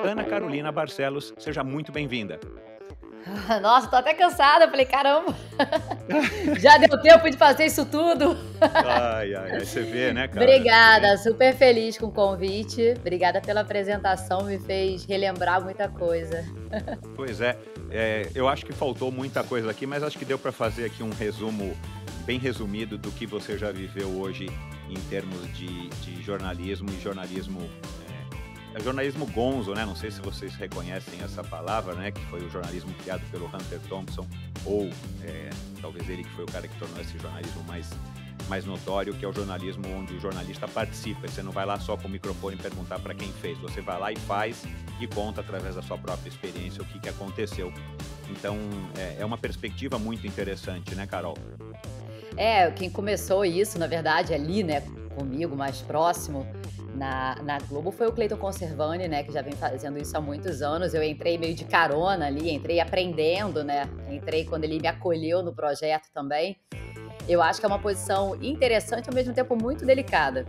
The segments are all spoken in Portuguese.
Ana Carolina Barcelos, seja muito bem-vinda. Nossa, tô até cansada. Falei, caramba, já deu tempo de fazer isso tudo? Ai, ai, ai, você vê, né, cara, você vê? Obrigada, super feliz com o convite. Obrigada pela apresentação, me fez relembrar muita coisa. Pois é, eu acho que faltou muita coisa aqui, mas acho que deu para fazer aqui um resumo bem resumido do que você já viveu hoje em termos de jornalismo e jornalismo, é jornalismo gonzo, né, não sei se vocês reconhecem essa palavra, né, que foi o jornalismo criado pelo Hunter Thompson, ou, talvez ele que foi o cara que tornou esse jornalismo mais notório, que é o jornalismo onde o jornalista participa. Você não vai lá só com o microfone perguntar para quem fez, você vai lá e faz e conta através da sua própria experiência o que aconteceu. Então, é uma perspectiva muito interessante, né, Carol? Quem começou isso, na verdade, ali, né, comigo, mais próximo, na Globo, foi o Cleiton Conservani, né, que já vem fazendo isso há muitos anos. Eu entrei meio de carona ali, entrei aprendendo, né, entrei quando ele me acolheu no projeto também. Eu acho que é uma posição interessante, ao mesmo tempo muito delicada.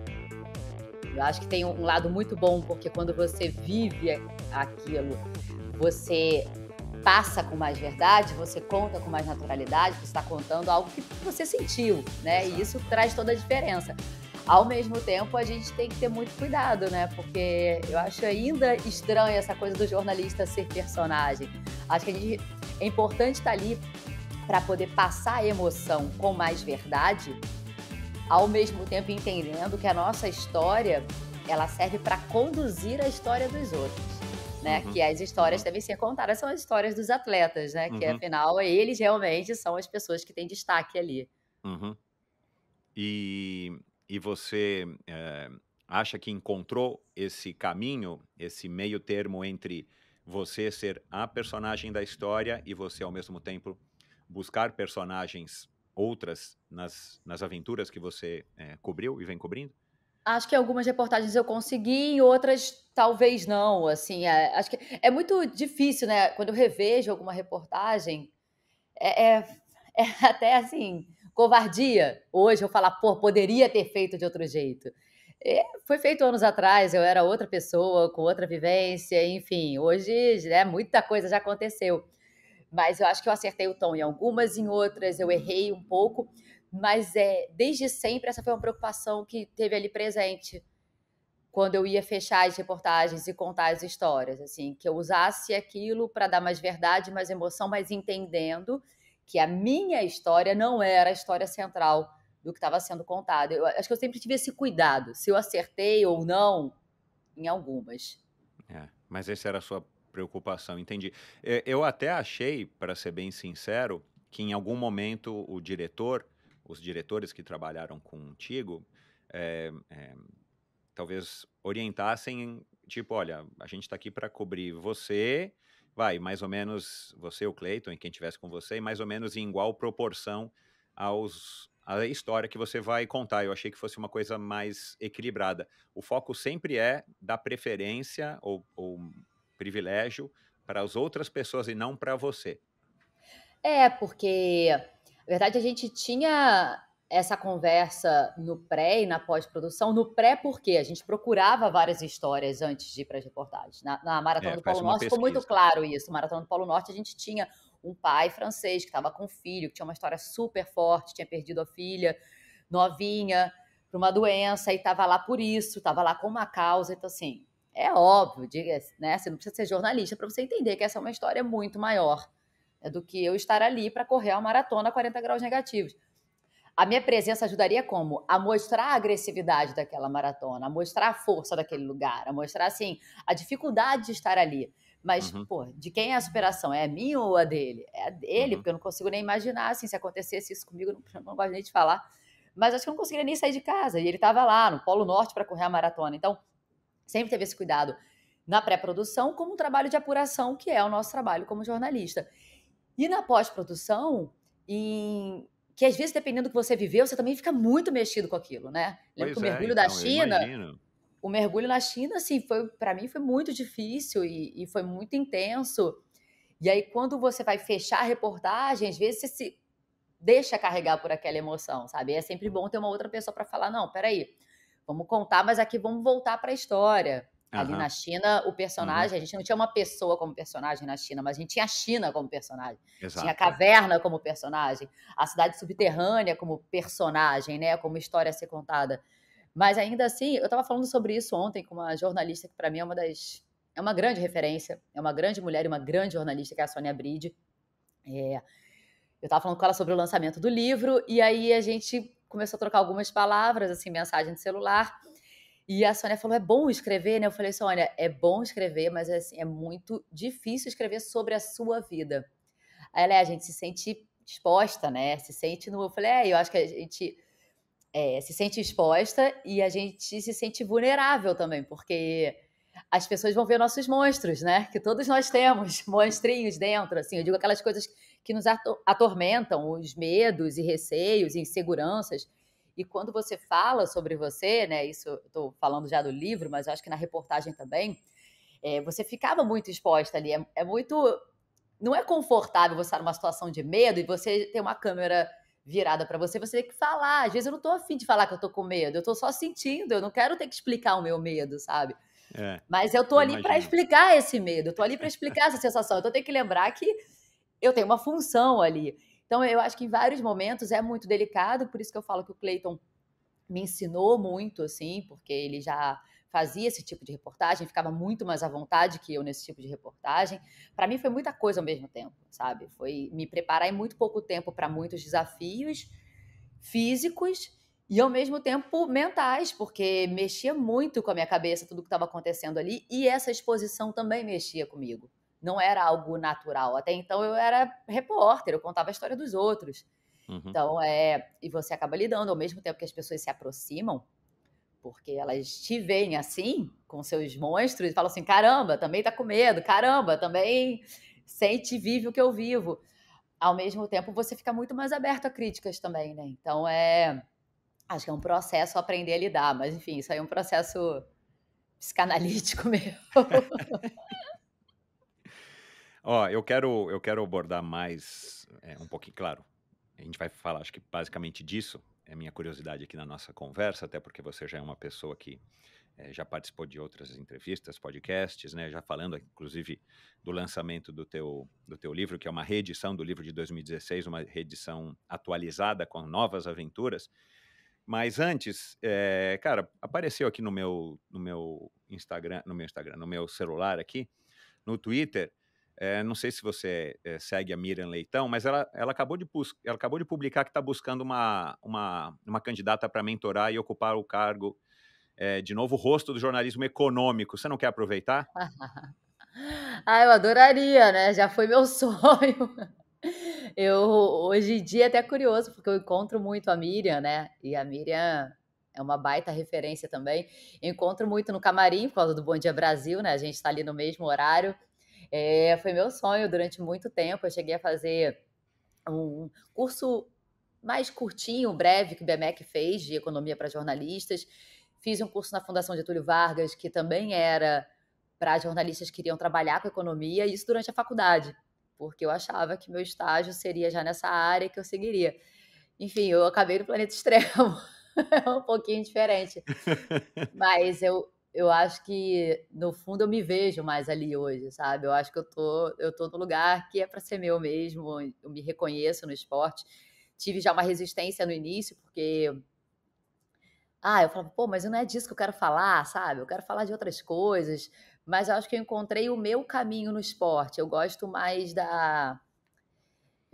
Eu acho que tem um lado muito bom, porque quando você vive aquilo, você passa com mais verdade, você conta com mais naturalidade, você está contando algo que você sentiu, né? E Exato. isso traz toda a diferença. Ao mesmo tempo, a gente tem que ter muito cuidado, né? Porque eu acho ainda estranha essa coisa do jornalista ser personagem. Acho que é importante estar ali para poder passar a emoção com mais verdade, ao mesmo tempo entendendo que a nossa história, ela serve para conduzir a história dos outros, né, Uhum, que as histórias uhum, devem ser contadas são as histórias dos atletas, né, que uhum, afinal eles realmente são as pessoas que têm destaque ali. uhum. E você, acha que encontrou esse caminho, esse meio termo entre você ser a personagem da história e você, ao mesmo tempo, buscar personagens outras nas aventuras que você, cobriu e vem cobrindo? Acho que algumas reportagens eu consegui, em outras talvez não, assim, acho que é muito difícil, né, quando eu revejo alguma reportagem, é é é até, assim, covardia hoje eu falar: "Pô, poderia ter feito de outro jeito". Foi feito anos atrás, eu era outra pessoa, com outra vivência, enfim, hoje, né, muita coisa já aconteceu. Mas eu acho que eu acertei o tom em algumas, em outras eu errei um pouco, mas, desde sempre essa foi uma preocupação que teve ali presente, quando eu ia fechar as reportagens e contar as histórias, assim, que eu usasse aquilo para dar mais verdade, mais emoção, mas entendendo que a minha história não era a história central do que estava sendo contado. Eu acho que eu sempre tive esse cuidado, se eu acertei ou não em algumas. É, mas essa era a sua preocupação, entendi. Eu até achei, para ser bem sincero, que em algum momento o diretor, os diretores que trabalharam contigo, eh eh, talvez orientassem, tipo: "Olha, a gente está aqui para cobrir você, vai, mais ou menos você, o Cleiton e quem tivesse com você, e mais ou menos em igual proporção aos à história que você vai contar". Eu achei que fosse uma coisa mais equilibrada. O foco sempre é dar preferência ou privilégio para as outras pessoas e não para você. Porque, na verdade, a gente tinha essa conversa no pré e na pós-produção. No pré, porque a gente procurava várias histórias antes de ir para as reportagens. Na Maratona É, do faz Polo uma Norte ficou muito pesquisa. claro isso. Maratona do Polo Norte, a gente tinha um pai francês que estava com um filho, que tinha uma história super forte, tinha perdido a filha novinha para uma doença e estava lá por isso, estava lá com uma causa. Então, assim, é óbvio, diga, né? Você não precisa ser jornalista para você entender que essa é uma história muito maior, né, do que eu estar ali para correr uma maratona a 40 graus negativos. A minha presença ajudaria como? A mostrar a agressividade daquela maratona, a mostrar a força daquele lugar, a mostrar, assim, a dificuldade de estar ali. Mas, Uhum, pô, de quem é a superação? É a minha ou a dele? É a dele, uhum. porque eu não consigo nem imaginar, assim, se acontecesse isso comigo, eu não gosto nem de falar, mas acho que eu não conseguiria nem sair de casa. E ele estava lá no Polo Norte para correr a maratona. Então, sempre teve esse cuidado na pré-produção, como um trabalho de apuração, que é o nosso trabalho como jornalista. E na pós-produção, que às vezes, dependendo do que você viveu, você também fica muito mexido com aquilo, né. Lembro que Pois é, então, eu imagino. O mergulho na China, assim, foi para mim foi muito difícil e foi muito intenso. E aí quando você vai fechar a reportagem, às vezes você se deixa carregar por aquela emoção, sabe. É sempre bom ter uma outra pessoa para falar: "Não, espera aí, vamos contar, mas aqui vamos voltar para a história. Ali Aham. na China, o Uhum. personagem, a gente não tinha uma pessoa como personagem na China, mas a gente tinha a China como personagem. Tinha a Exato, é. caverna como personagem, a cidade subterrânea como personagem, né? Como história a ser contada. Mas ainda assim, eu estava falando sobre isso ontem com uma jornalista que para mim é uma grande referência, é uma grande mulher e uma grande jornalista, que é a Sônia Bride. É, eu estava falando com ela sobre o lançamento do livro, e aí a gente começou a trocar algumas palavras, assim, mensagem de celular, e a Sônia falou: é bom escrever, né? Eu falei: Sônia, é bom escrever, mas assim, é muito difícil escrever sobre a sua vida. Aí ela, a gente se sente exposta, né? Se sente no. Eu falei: eu acho que a gente se sente exposta e a gente se sente vulnerável também, porque as pessoas vão ver nossos monstros, né? Que todos nós temos, monstrinhos dentro, assim. Eu digo aquelas coisas que nos atormentam, os medos e receios e inseguranças. E quando você fala sobre você, né? Isso eu estou falando já do livro, mas eu acho que na reportagem também, você ficava muito exposta ali. É muito. Não é confortável você estar numa situação de medo e você ter uma câmera virada para você, você tem que falar. Às vezes eu não tô afim de falar que eu tô com medo, eu tô só sentindo, eu não quero ter que explicar o meu medo, sabe? É, Mas eu tô eu ali para imagino. explicar esse medo, eu tô ali para explicar essa sensação. Então eu tenho que lembrar que eu tenho uma função ali. Então eu acho que em vários momentos é muito delicado, por isso que eu falo que o Clayton me ensinou muito, assim, porque ele já fazia esse tipo de reportagem, ficava muito mais à vontade que eu nesse tipo de reportagem. Para mim foi muita coisa ao mesmo tempo, sabe? Foi me preparar em muito pouco tempo para muitos desafios físicos e ao mesmo tempo mentais, porque mexia muito com a minha cabeça tudo que estava acontecendo ali e essa exposição também mexia comigo. Não era algo natural. Até então eu era repórter, eu contava a história dos outros. Uhum. Então, e você acaba lidando ao mesmo tempo que as pessoas se aproximam, porque elas te veem assim, com seus monstros, e falam assim: caramba, também tá com medo, caramba, também sente e vive o que eu vivo. Ao mesmo tempo, você fica muito mais aberto a críticas também, né? Então, acho que é um processo aprender a lidar, mas enfim, isso aí é um processo psicanalítico meu. Ó, eu quero abordar mais, um pouquinho, claro, a gente vai falar, acho que basicamente disso, é minha curiosidade aqui na nossa conversa, até porque você já é uma pessoa que já participou de outras entrevistas, podcasts, né? Já falando, inclusive, do lançamento do teu livro, que é uma reedição do livro de 2016, uma reedição atualizada com novas aventuras. Mas antes, cara, apareceu aqui no meu Instagram, no meu celular aqui, no Twitter. Não sei se você segue a Miriam Leitão, mas ela acabou de publicar que está buscando uma candidata para mentorar e ocupar o cargo, de novo, rosto do jornalismo econômico. Você não quer aproveitar? Eu adoraria, né? Já foi meu sonho. Eu, hoje em dia, é até curioso, porque eu encontro muito a Miriam, né? E a Miriam é uma baita referência também. Eu encontro muito no camarim, por causa do Bom Dia Brasil, né? A gente está ali no mesmo horário. Foi meu sonho durante muito tempo. Eu cheguei a fazer um curso mais curtinho, breve, que o BMEC fez, de economia para jornalistas. Fiz um curso na Fundação Getúlio Vargas, que também era para jornalistas que queriam trabalhar com economia, e isso durante a faculdade, porque eu achava que meu estágio seria já nessa área que eu seguiria. Enfim, eu acabei no Planeta Extremo, é um pouquinho diferente, mas eu acho que, no fundo, eu me vejo mais ali hoje, sabe? Eu acho que eu tô no lugar que é para ser meu mesmo, eu me reconheço no esporte. Tive já uma resistência no início, porque eu falava: "Pô, mas não é disso que eu quero falar, sabe, eu quero falar de outras coisas", mas eu acho que eu encontrei o meu caminho no esporte. Eu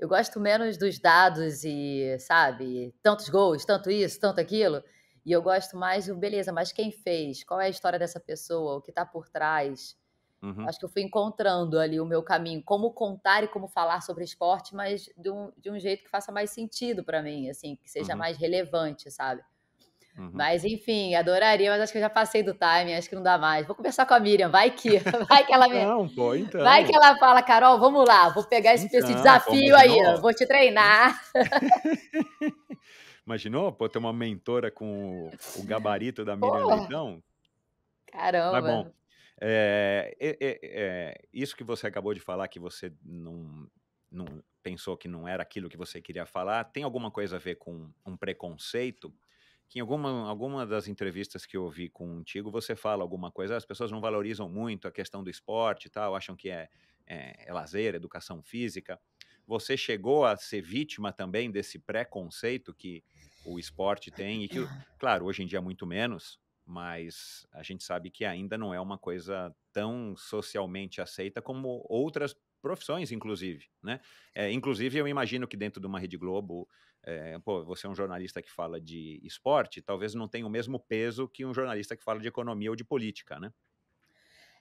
gosto menos dos dados e, sabe, tantos gols, tanto isso, tanto aquilo, e eu gosto mais do beleza, mas quem fez? Qual é a história dessa pessoa? O que está por trás? Uhum, Acho que eu fui encontrando ali o meu caminho, como contar e como falar sobre esporte, mas de um jeito que faça mais sentido para mim, assim, que seja uhum, mais relevante, sabe. uhum. Mas enfim, adoraria, mas acho que eu já passei do time, acho que não dá mais. Vou conversar com a Miriam, vai que vai que ela me Não, pô, vai que então. ela fala: "Carol, vamos lá, vou pegar esse Então, pô, desafio aí, imaginou? vou te treinar". Imaginou, pô, ter uma mentora com o gabarito da Miriam Pô, Leitão? Mas bom, caramba. isso que você acabou de falar, que você não pensou que não era aquilo que você queria falar, tem alguma coisa a ver com um preconceito que em alguma das entrevistas que eu ouvi contigo, você fala alguma coisa, as pessoas não valorizam muito a questão do esporte e tal, acham que é lazer, educação física. Você chegou a ser vítima também desse preconceito que o esporte tem e que, claro, hoje em dia muito menos, mas a gente sabe que ainda não é uma coisa tão socialmente aceita como outras profissões, inclusive, né? Inclusive, eu imagino que dentro de uma Rede Globo, pô, você é um jornalista que fala de esporte, talvez não tenha o mesmo peso que um jornalista que fala de economia ou de política, né?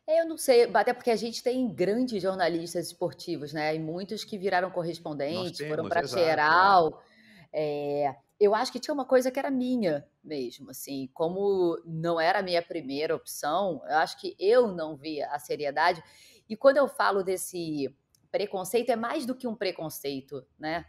Eu não sei, até porque a gente tem grandes jornalistas esportivos, né, e muitos que viraram Nós correspondentes, foram temos, para exato, geral. Eu acho que tinha uma coisa que era minha mesmo, assim, como não era a minha primeira opção, eu acho que eu não via a seriedade. E quando eu falo desse preconceito, é mais do que um preconceito, né?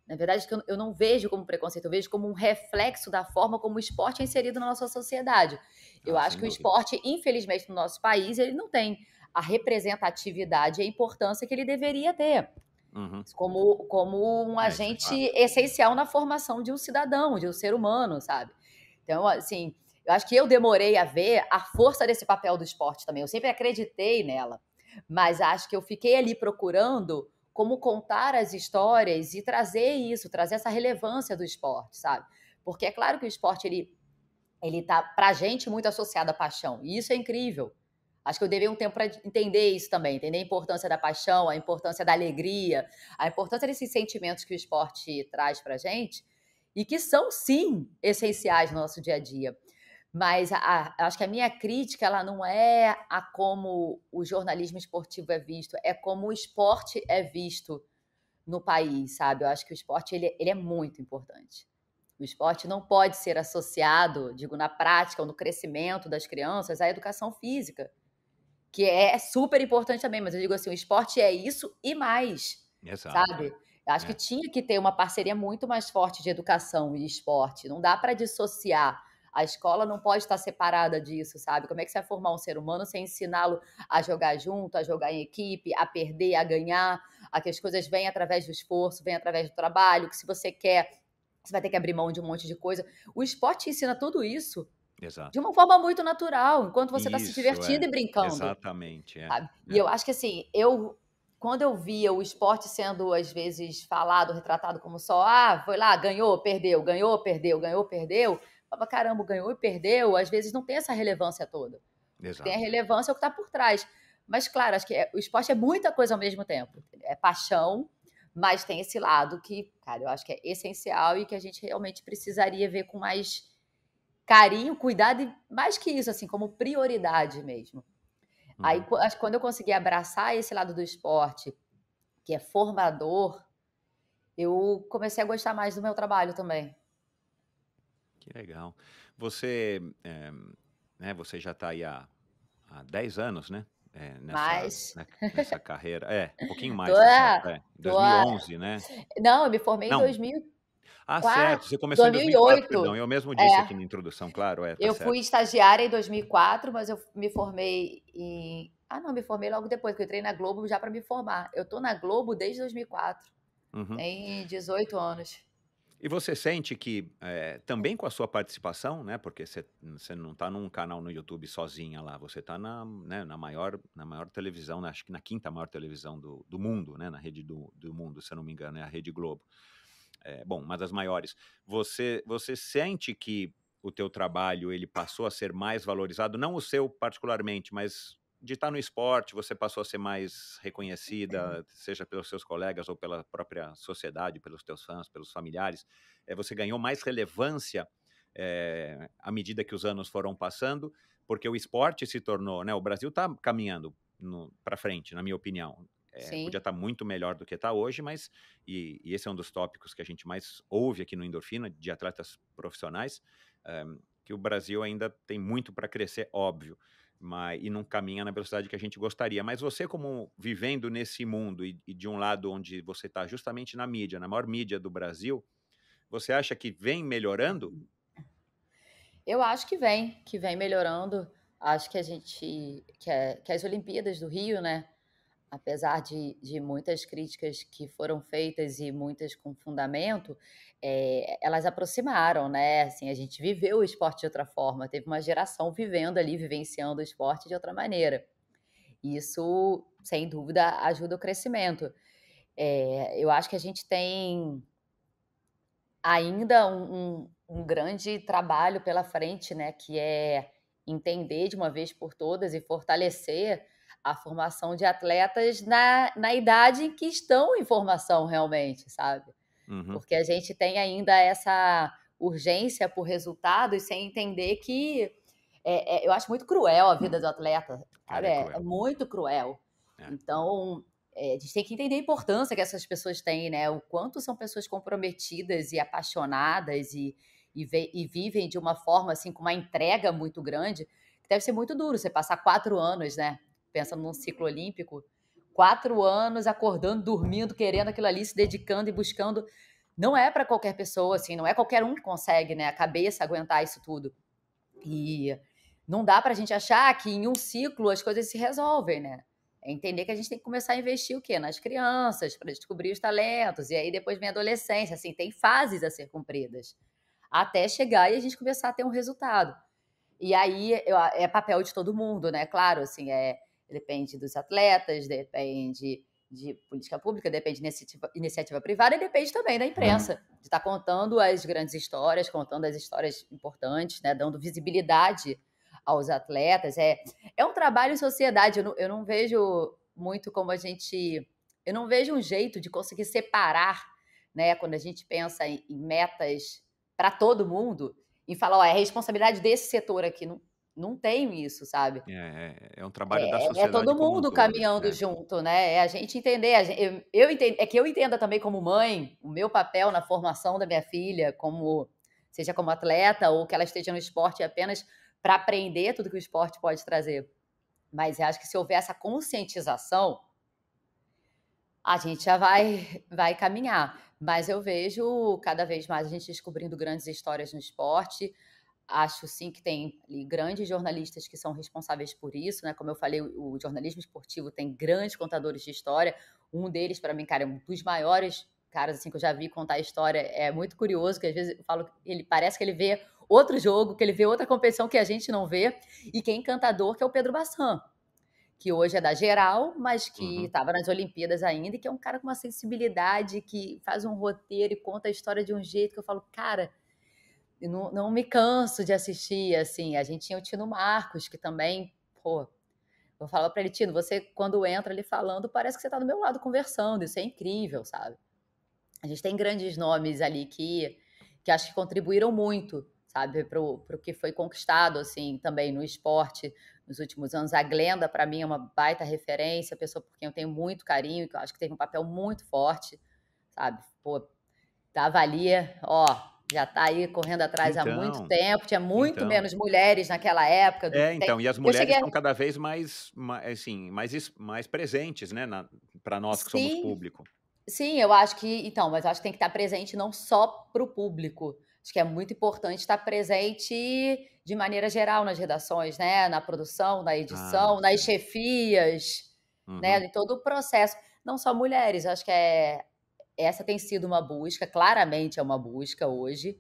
Na verdade, que eu não vejo como preconceito, eu vejo como um reflexo da forma como o esporte é inserido na nossa sociedade. Eu ah, acho sem que o dúvida. esporte, infelizmente, no nosso país, ele não tem a representatividade e a importância que ele deveria ter, Uhum. como um Isso é agente fato. essencial na formação de um cidadão, de um ser humano, sabe? Então, assim, eu acho que eu demorei a ver a força desse papel do esporte também. Eu sempre acreditei nela, mas acho que eu fiquei ali procurando como contar as histórias e trazer isso, trazer essa relevância do esporte, sabe? Porque é claro que o esporte ele tá pra gente muito associado à paixão, e isso é incrível. Acho que eu levei um tempo para entender isso também, entender a importância da paixão, a importância da alegria, a importância desses sentimentos que o esporte traz pra gente e que são sim essenciais no nosso dia a dia. Mas acho que a minha crítica ela não é a como o jornalismo esportivo é visto, é como o esporte é visto no país, sabe? Eu acho que o esporte ele é muito importante. O esporte não pode ser associado, digo, na prática ou no crescimento das crianças, à educação física, que é super importante também, mas eu digo assim, o esporte é isso e mais, Exato, sabe? Eu acho que é. tinha que ter uma parceria muito mais forte de educação e esporte, não dá para dissociar. A escola não pode estar separada disso, sabe? Como é que você vai formar um ser humano sem ensiná-lo a jogar junto, a jogar em equipe, a perder, a ganhar, a que as coisas vêm através do esforço, vêm através do trabalho, que se você quer, você vai ter que abrir mão de um monte de coisa. O esporte ensina tudo isso de Exato. uma forma muito natural, enquanto você está se Isso, divertindo e brincando. exatamente, Sabe? E é. eu acho que assim, quando eu via o esporte sendo às vezes falado, retratado como só, foi lá, ganhou, perdeu, ganhou, perdeu, ganhou, perdeu, eu falava, caramba, ganhou e perdeu, às vezes não tem essa relevância toda. O que tem a Exato. relevância é o que está por trás. Mas, claro, acho que o esporte é muita coisa ao mesmo tempo. É paixão, mas tem esse lado que, cara, eu acho que é essencial e que a gente realmente precisaria ver com mais carinho, cuidado e mais que isso, assim, como prioridade mesmo. Aí, Uhum. acho que quando eu consegui abraçar esse lado do esporte, que é formador, eu comecei a gostar mais do meu trabalho também. Que legal. Você, né, você já está aí há 10 anos, né? Mas Nessa carreira. Um pouquinho tô, mais, tá certo. tô, 2011, né? não, eu me formei em Não. 2004, Certo, você começou em 2004, 2008. perdão. Eu mesmo disse aqui É, na introdução, claro, tá eu certo. fui estagiária em 2004, mas eu me formei não, me formei logo depois, porque eu entrei na Globo já para me formar. Eu tô na Globo desde 2004. Uhum. Tem 18 anos. E você sente que, também com a sua participação, né, porque você não está num canal no YouTube sozinha lá, você está né, na maior televisão, né, acho que na quinta maior televisão do mundo, né, na rede do mundo, se eu não me engano, é a Rede Globo. Bom, uma das maiores. Você sente que o teu trabalho ele passou a ser mais valorizado, não o seu particularmente, mas de estar no esporte, você passou a ser mais reconhecida, seja pelos seus colegas ou pela própria sociedade, pelos teus fãs, pelos familiares. Você ganhou mais relevância à medida que os anos foram passando, porque o esporte se tornou, né? O Brasil está caminhando para frente, na minha opinião. Podia Sim. estar muito melhor do que está hoje, mas e esse é um dos tópicos que a gente mais ouve aqui no Endorfina, de atletas profissionais, eh, que o Brasil ainda tem muito para crescer, óbvio, e não caminha na velocidade que a gente gostaria. Mas você, como vivendo nesse mundo e de um lado onde você está justamente na mídia, na maior mídia do Brasil, você acha que vem melhorando? Eu acho que vem melhorando. Acho que a gente, que as Olimpíadas do Rio, né? apesar de muitas críticas que foram feitas e muitas com fundamento, elas aproximaram, né, assim, a gente viveu o esporte de outra forma, teve uma geração vivendo ali, vivenciando o esporte de outra maneira. E isso, sem dúvida, ajuda o crescimento. Eu acho que a gente tem ainda um grande trabalho pela frente, né, que é entender de uma vez por todas e fortalecer a formação de atletas na idade em que estão em formação realmente, sabe. Uhum. Porque a gente tem ainda essa urgência por resultados sem entender que, eu acho muito cruel a vida do atleta, sabe, Cara, é é cruel. muito cruel. É. Então, a gente tem que entender a importância que essas pessoas têm, né, o quanto são pessoas comprometidas e apaixonadas e vivem de uma forma, assim, com uma entrega muito grande, que deve ser muito duro você passar 4 anos, né, pensa num ciclo olímpico, 4 anos acordando, dormindo, querendo aquilo ali, se dedicando e buscando. Não é para qualquer pessoa, assim, não é qualquer um que consegue, né, a cabeça aguentar isso tudo. E não dá para a gente achar que em um ciclo as coisas se resolvem, né. É entender que a gente tem que começar a investir o quê? Nas crianças, para descobrir os talentos, e aí depois vem a adolescência, assim, tem fases a ser cumpridas, até chegar e a gente começar a ter um resultado. E aí é papel de todo mundo, né, claro, assim, depende dos atletas, depende de política pública, depende de iniciativa privada e depende também da imprensa, de estar contando as grandes histórias, contando as histórias importantes, né, dando visibilidade aos atletas. É um trabalho em sociedade, eu não vejo muito como a gente eu não vejo um jeito de conseguir separar, né, quando a gente pensa em metas para todo mundo, e falar: "Ó, é responsabilidade desse setor aqui", não tem isso, sabe. É um trabalho da É sociedade todo como um mundo todo, caminhando né. junto, né, é a gente entender, a gen eu entendo é que eu entenda também como mãe, o meu papel na formação da minha filha, como seja como atleta ou que ela esteja no esporte apenas para aprender tudo que o esporte pode trazer. Mas eu acho que se houver essa conscientização, a gente já vai caminhar. Mas eu vejo cada vez mais a gente descobrindo grandes histórias no esporte. Acho sim que tem ali grandes jornalistas que são responsáveis por isso, né, como eu falei, o jornalismo esportivo tem grandes contadores de história, um deles para mim, cara, é um dos maiores caras, assim, que eu já vi contar história, é muito curioso, que às vezes eu falo que ele parece que ele vê outro jogo, que ele vê outra competição que a gente não vê, e que é encantador, que é o Pedro Bassan, que hoje é da Geral, mas que Uhum. estava nas Olimpíadas ainda, e que é um cara com uma sensibilidade, que faz um roteiro e conta a história de um jeito que eu falo: "Cara, eu não me canso de assistir", assim. A gente tinha o Tino Marcos, que também, pô, eu falava pra ele: "Tino, você quando entra ali falando, parece que você tá do meu lado conversando, isso é incrível", sabe. A gente tem grandes nomes ali que acho que contribuíram muito, sabe, para o que foi conquistado, assim, também no esporte nos últimos anos. A Glenda, para mim, é uma baita referência, pessoa por quem eu tenho muito carinho, que eu acho que teve um papel muito forte, sabe. Pô, tava ali, ó, já tá aí correndo atrás há muito Então, tempo, tinha muito então. menos mulheres naquela época do que tem. Então, e as Eu mulheres cheguei estão a cada vez assim, mais presentes, né, para nós que somos sim, público. sim, eu acho que então, mas eu acho que tem que estar presente não só para o público, acho que é muito importante estar presente de maneira geral nas redações, né, na produção, na Ah, edição, nas sim. chefias, né, Uhum. em todo o processo. Não só mulheres, acho que essa tem sido uma busca, claramente é uma busca hoje,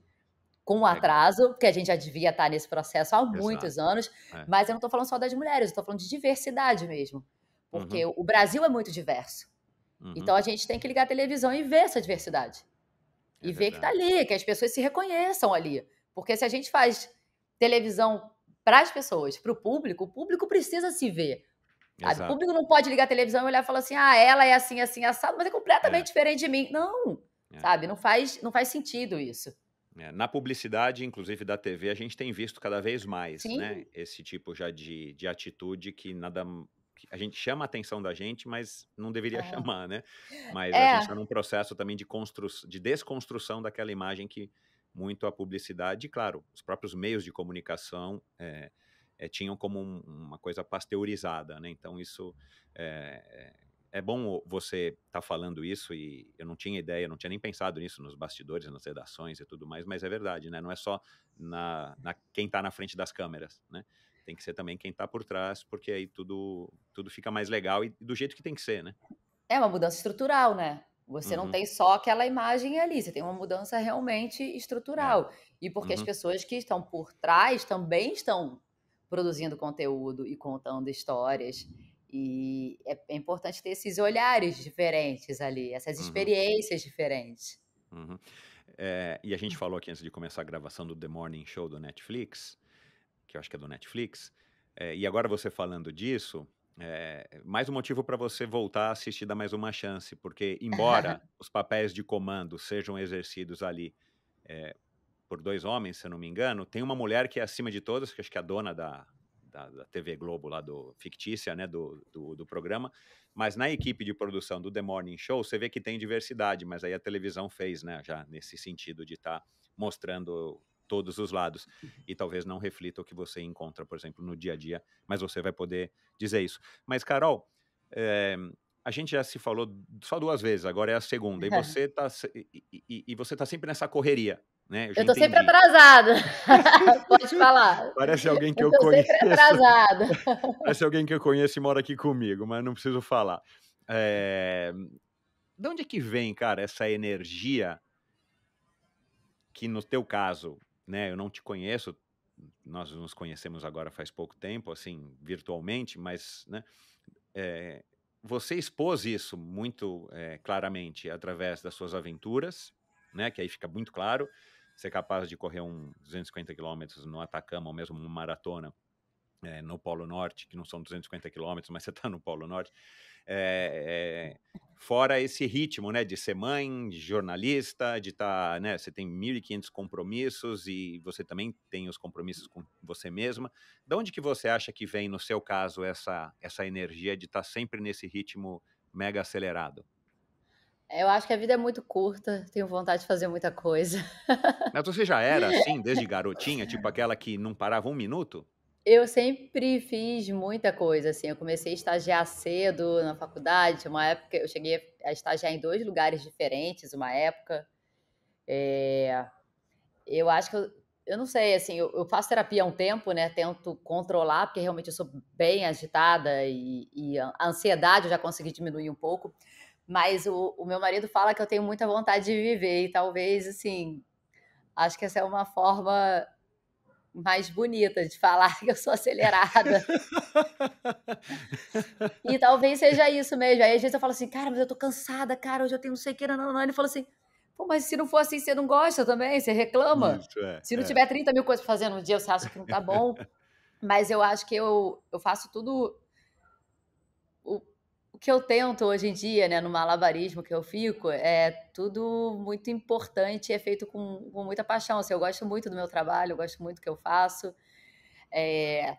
com Legal. atraso, porque a gente já devia estar nesse processo há Exato. muitos anos, É. mas eu não estou falando só das mulheres, eu estou falando de diversidade mesmo, porque Uhum, o Brasil é muito diverso. uhum. Então a gente tem que ligar a televisão e ver essa diversidade. É E ver que está verdade. ali, que as pessoas se reconheçam ali. Porque se a gente faz televisão para as pessoas, para o público precisa se ver, sabe. O Exato. público não pode ligar a televisão e olhar e falar assim: "Ah, ela é assim, assim, assado, mas é É, completamente diferente de mim". Não, é, sabe, não faz sentido isso. é. Na publicidade, inclusive da TV, a gente tem visto cada vez mais, né, Sim, esse tipo já de atitude que que a gente chama a atenção da gente, mas não deveria chamar, né. Mas a gente é. está num processo também de desconstrução daquela imagem que muito a publicidade e, claro, os próprios meios de comunicação, tinham como uma coisa pasteurizada, né, então isso, eh é bom você estar falando isso e eu não tinha ideia, não tinha nem pensado nisso nos bastidores, nas redações e tudo mais, mas é verdade, né, não é só na quem está na frente das câmeras, né. tem que ser também quem está por trás, porque aí tudo fica mais legal e do jeito que tem que ser, né? É uma mudança estrutural, né. Você não Uhum, tem só aquela imagem ali, você tem uma mudança realmente é, estrutural. E porque as uhum, pessoas que estão por trás também estão produzindo conteúdo e contando histórias. E é importante ter esses olhares diferentes ali, essas uhum, experiências diferentes. uhum. E a gente falou aqui antes de começar a gravação do The Morning Show do Netflix, que eu acho que é do Netflix, e agora você falando disso, mais um motivo para você voltar a assistir, dar mais uma chance, porque embora os papéis de comando sejam exercidos ali por dois homens, se eu não me engano, tem uma mulher que é acima de todas, que acho que é a dona da TV Globo lá, fictícia, né, do programa, mas na equipe de produção do The Morning Show, você vê que tem diversidade, mas aí a televisão fez, né, já nesse sentido de estar mostrando todos os lados, e talvez não reflita o que você encontra, por exemplo, no dia a dia, mas você vai poder dizer isso. Mas, Carol, a gente já se falou só 2 vezes, agora é a segunda, e você tá sempre nessa correria, né? Eu já Eu tô sempre entendi. atrasada. Pode falar. Parece alguém que Eu eu tô sempre conheço. atrasada. Parece alguém que eu conheço e mora aqui comigo, mas não preciso falar. Eh, de onde é que vem, cara, essa energia que no teu caso, né, eu não te conheço, nós nos conhecemos agora faz pouco tempo, assim, virtualmente, mas, né, eh, você expôs isso muito, claramente através das suas aventuras, né, que aí fica muito claro, ser capaz de correr 250 quilômetros no Atacama ou mesmo uma maratona, no Polo Norte, que não são 250 quilômetros, mas você está no Polo Norte. Fora esse ritmo, né, de ser mãe, de jornalista, de estar, né, você tem 1.500 compromissos e você também tem os compromissos com você mesma. De onde que você acha que vem, no seu caso, essa energia de estar sempre nesse ritmo mega acelerado? Eu acho que a vida é muito curta, tenho vontade de fazer muita coisa. Mas você já era assim desde garotinha, tipo aquela que não parava um minuto? Eu sempre fiz muita coisa, assim, eu comecei a estagiar cedo na faculdade, uma época eu cheguei a estagiar em 2 lugares diferentes, uma época. Eh, eu acho que eu não sei, assim, eu faço terapia há um tempo, né, tento controlar, porque realmente eu sou bem agitada e a ansiedade eu já consegui diminuir um pouco, mas o meu marido fala que eu tenho muita vontade de viver e talvez, assim, acho que essa é uma forma mais bonita de falar que eu sou acelerada. E talvez seja isso mesmo. Aí às vezes eu falo assim: "Cara, mas eu tô cansada, cara, hoje eu tenho não sei o que, nã-nã-nã". Ele falou assim: "Pô, mas se não for assim, você não gosta também? Você reclama? Isso, Se não tiver 30.000 coisas pra fazer no dia, você acha que não tá bom?". Mas eu acho que eu faço tudo o o que eu tento hoje em dia, né, no malabarismo que eu fico, é tudo muito importante e é feito com muita paixão, assim, eu gosto muito do meu trabalho, eu gosto muito do que eu faço. Eh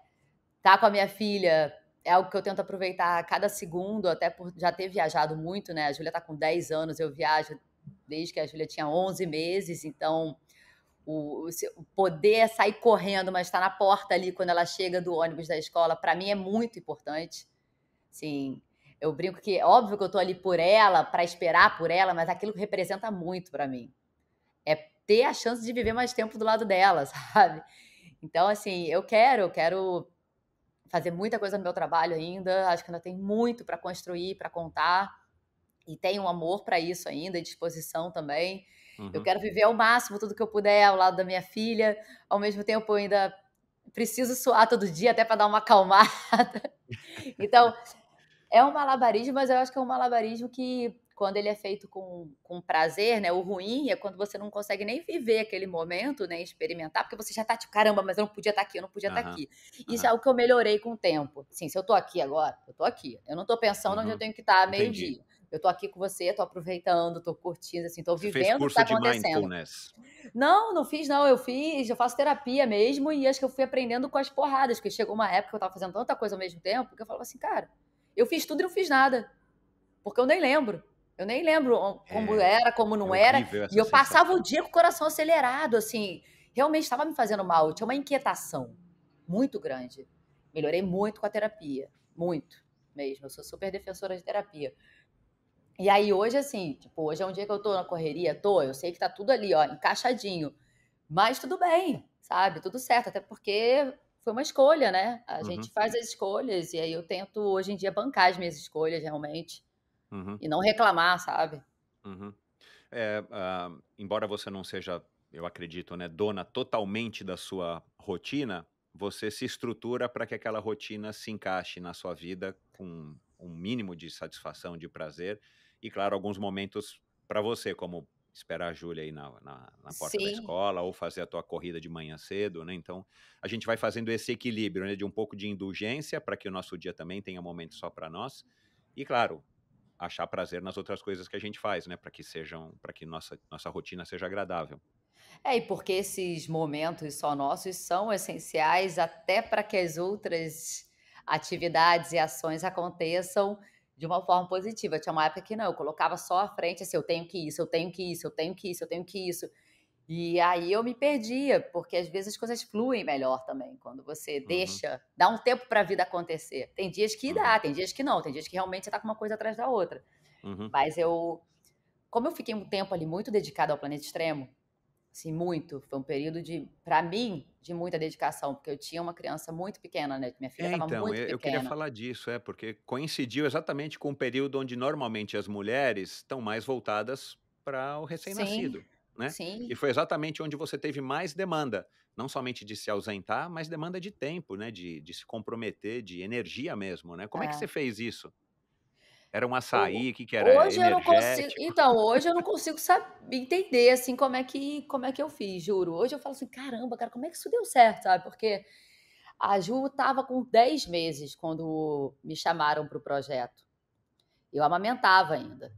Tá com a minha filha é algo que eu tento aproveitar a cada segundo, até por já ter viajado muito, né, a Júlia tá com 10 anos, eu viajo desde que a Júlia tinha 11 meses, então o poder sair correndo, mas estar na porta ali quando ela chega do ônibus da escola, para mim é muito importante. Sim, eu brinco que é óbvio que eu tô ali por ela, para esperar por ela, mas aquilo representa muito para mim. É ter a chance de viver mais tempo do lado dela, sabe. Então assim, eu quero fazer muita coisa no meu trabalho ainda, acho que ainda tem muito para construir, para contar, e tenho um amor para isso ainda e disposição também. Eu Uhum. quero viver ao máximo tudo que eu puder ao lado da minha filha, ao mesmo tempo eu ainda preciso suar todo dia até para dar uma acalmada. Então, é um malabarismo, mas eu acho que é um malabarismo que, quando ele é feito com prazer, né, o ruim é quando você não consegue nem viver aquele momento, nem experimentar, porque você já tá tipo: "Caramba, mas eu não podia estar aqui, eu não podia estar Aham, aqui". Isso aham. é algo que eu melhorei com o tempo. Assim, se eu tô aqui agora, eu tô aqui. Eu não tô pensando onde eu Uhum. tenho que estar Entendi. meio-dia. Eu tô aqui com você, tô aproveitando, tô curtindo, assim, tô Você fez vivendo o que tá curso de acontecendo. mindfulness. Não, não fiz não, eu faço terapia mesmo e acho que eu fui aprendendo com as porradas, porque chegou uma época que eu estava fazendo tanta coisa ao mesmo tempo, que eu falava assim: "Cara, eu fiz tudo e não fiz nada", porque eu nem lembro. Eu nem lembro como É, era, como é não era, horrível e essa eu passava o sensação. dia com o coração acelerado, assim, realmente estava me fazendo mal, eu tinha uma inquietação muito grande. Melhorei muito com a terapia, muito mesmo, eu sou super defensora de terapia. E aí hoje, assim, tipo, hoje é um dia que eu tô na correria, eu sei que tá tudo ali, ó, encaixadinho, mas tudo bem, sabe, tudo certo, até porque foi uma escolha, né? A gente Uhum, faz as escolhas e aí eu tento hoje em dia bancar as minhas escolhas realmente uhum, e não reclamar, sabe? uhum. Embora você não seja, eu acredito, né, dona totalmente da sua rotina, você se estrutura para que aquela rotina se encaixe na sua vida com um mínimo de satisfação, de prazer e, claro, alguns momentos para você, como esperar a Júlia aí na porta da Sim, escola ou fazer a tua corrida de manhã cedo, né? Então, a gente vai fazendo esse equilíbrio, né, de um pouco de indulgência para que o nosso dia também tenha momento só para nós e, claro, achar prazer nas outras coisas que a gente faz, né, para que nossa rotina seja agradável. e porque esses momentos só nossos são essenciais até para que as outras atividades e ações aconteçam de uma forma positiva. Tinha uma época que não, eu colocava só à frente, assim, eu tenho que isso, eu tenho que isso, eu tenho que isso, eu tenho que isso. E aí eu me perdia, porque às vezes as coisas fluem melhor também, quando você Uhum, deixa, dá um tempo para a vida acontecer. Tem dias que uhum, dá, tem dias que não, tem dias que realmente você tá com uma coisa atrás da outra. uhum. Mas como eu fiquei um tempo ali muito dedicada ao Planeta Extremo, assim, muito, foi um período de, para mim, de muita dedicação, porque eu tinha uma criança muito pequena, né? Minha filha estava Então, muito eu queria pequena. falar disso, porque coincidiu exatamente com o período onde normalmente as mulheres estão mais voltadas para o Sim, recém-nascido, né. E sim. foi exatamente onde você teve mais demanda, não somente de se ausentar, mas demanda de tempo, né, de se comprometer, de energia mesmo, né. Como é que você É. fez isso? Era um O açaí, o que que era? Hoje eu não consigo Energético? então, hoje eu não consigo entender, assim, como é que eu fiz, juro. Hoje eu falo assim: "Caramba, cara, como é que isso deu certo?", sabe, porque a Ju estava com 10 meses quando me chamaram para o projeto. Eu amamentava ainda.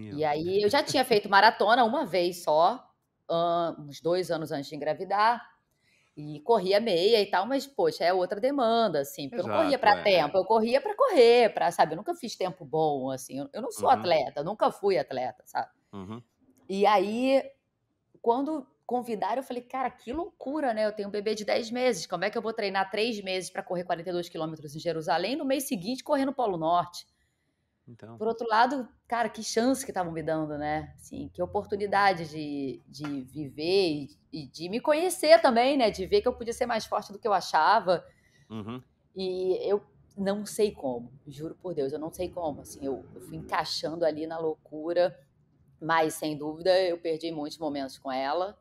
E Meu aí eu já Deus. tinha feito maratona uma vez só, uns 2 anos antes de engravidar, e corria meia e tal, mas poxa, é outra demanda, assim, porque eu não corria Exato, para tempo, eu corria para correr, para, sabe, eu nunca fiz tempo bom, assim, eu não sou Uhum, atleta, eu nunca fui atleta, sabe. uhum. E aí, quando convidaram, eu falei: "Cara, que loucura, né, eu tenho um bebê de 10 meses, como é que eu vou treinar 3 meses para correr 42 quilômetros em Jerusalém, no mês seguinte correr no Polo Norte?". Então. Por outro lado, cara, que chance que estavam me dando, né, assim, que oportunidade de viver e de me conhecer também, né, de ver que eu podia ser mais forte do que eu achava. Uhum. E eu não sei como, juro por Deus, eu não sei como, assim, eu fui encaixando ali na loucura, mas sem dúvida eu perdi muitos momentos com ela,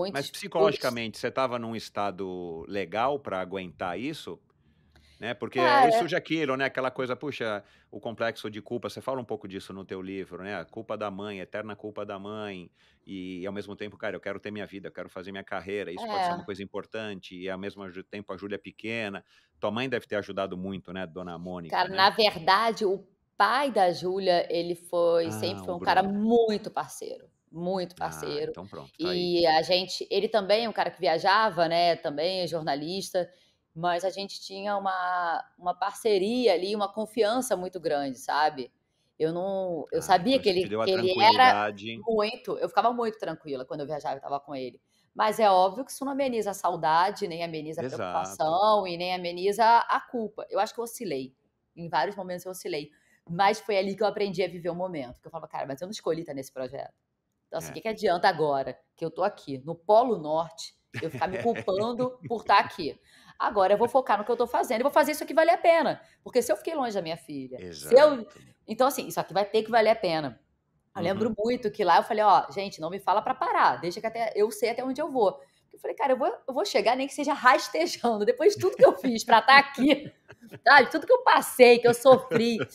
Mas muitos pois psicologicamente, você estava num estado legal para aguentar isso? Né, porque aí cara, surge aquilo, né, aquela coisa, puxa, o complexo de culpa, você fala um pouco disso no teu livro, né, a culpa da mãe, a eterna culpa da mãe, e ao mesmo tempo, cara, eu quero ter minha vida, eu quero fazer minha carreira, isso pode ser uma é, coisa importante, e ao mesmo tempo a Júlia é pequena. Tua mãe deve ter ajudado muito, né, dona Mônica, cara, né? na verdade o pai da Júlia, ele sempre Ah, foi o um cara Bruno. muito Ah, parceiro, então pronto, tá aí. e a gente ele também é um cara que viajava, né, também é jornalista, mas a gente tinha uma parceria ali, uma confiança muito grande, sabe. Eu Ah, sabia então isso te deu a que ele era tranquilidade. eu ficava muito tranquila quando eu viajava e estava com ele. Mas é óbvio que isso não ameniza a saudade, nem ameniza a Exato. preocupação e nem ameniza a culpa. Eu acho que eu oscilei, em vários momentos eu oscilei, mas foi ali que eu aprendi a viver o momento, que eu falava: "Cara, mas eu não escolhi estar nesse projeto. Então, assim, o É. que que adianta agora que eu tô aqui no Polo Norte, eu ficar me culpando por estar aqui? Agora eu vou focar no que eu tô fazendo e vou fazer isso aqui valer a pena, porque se eu fiquei longe da minha filha, se eu Exato. então assim, isso aqui vai ter que valer a pena". Eu Uhum. lembro muito que lá eu falei: "Ó, gente, não me fala pra parar, deixa que até eu sei até onde eu vou". Eu falei: "Cara, eu vou chegar nem que seja rastejando, depois de tudo que eu fiz pra estar aqui, sabe, tudo que eu passei, que eu sofri,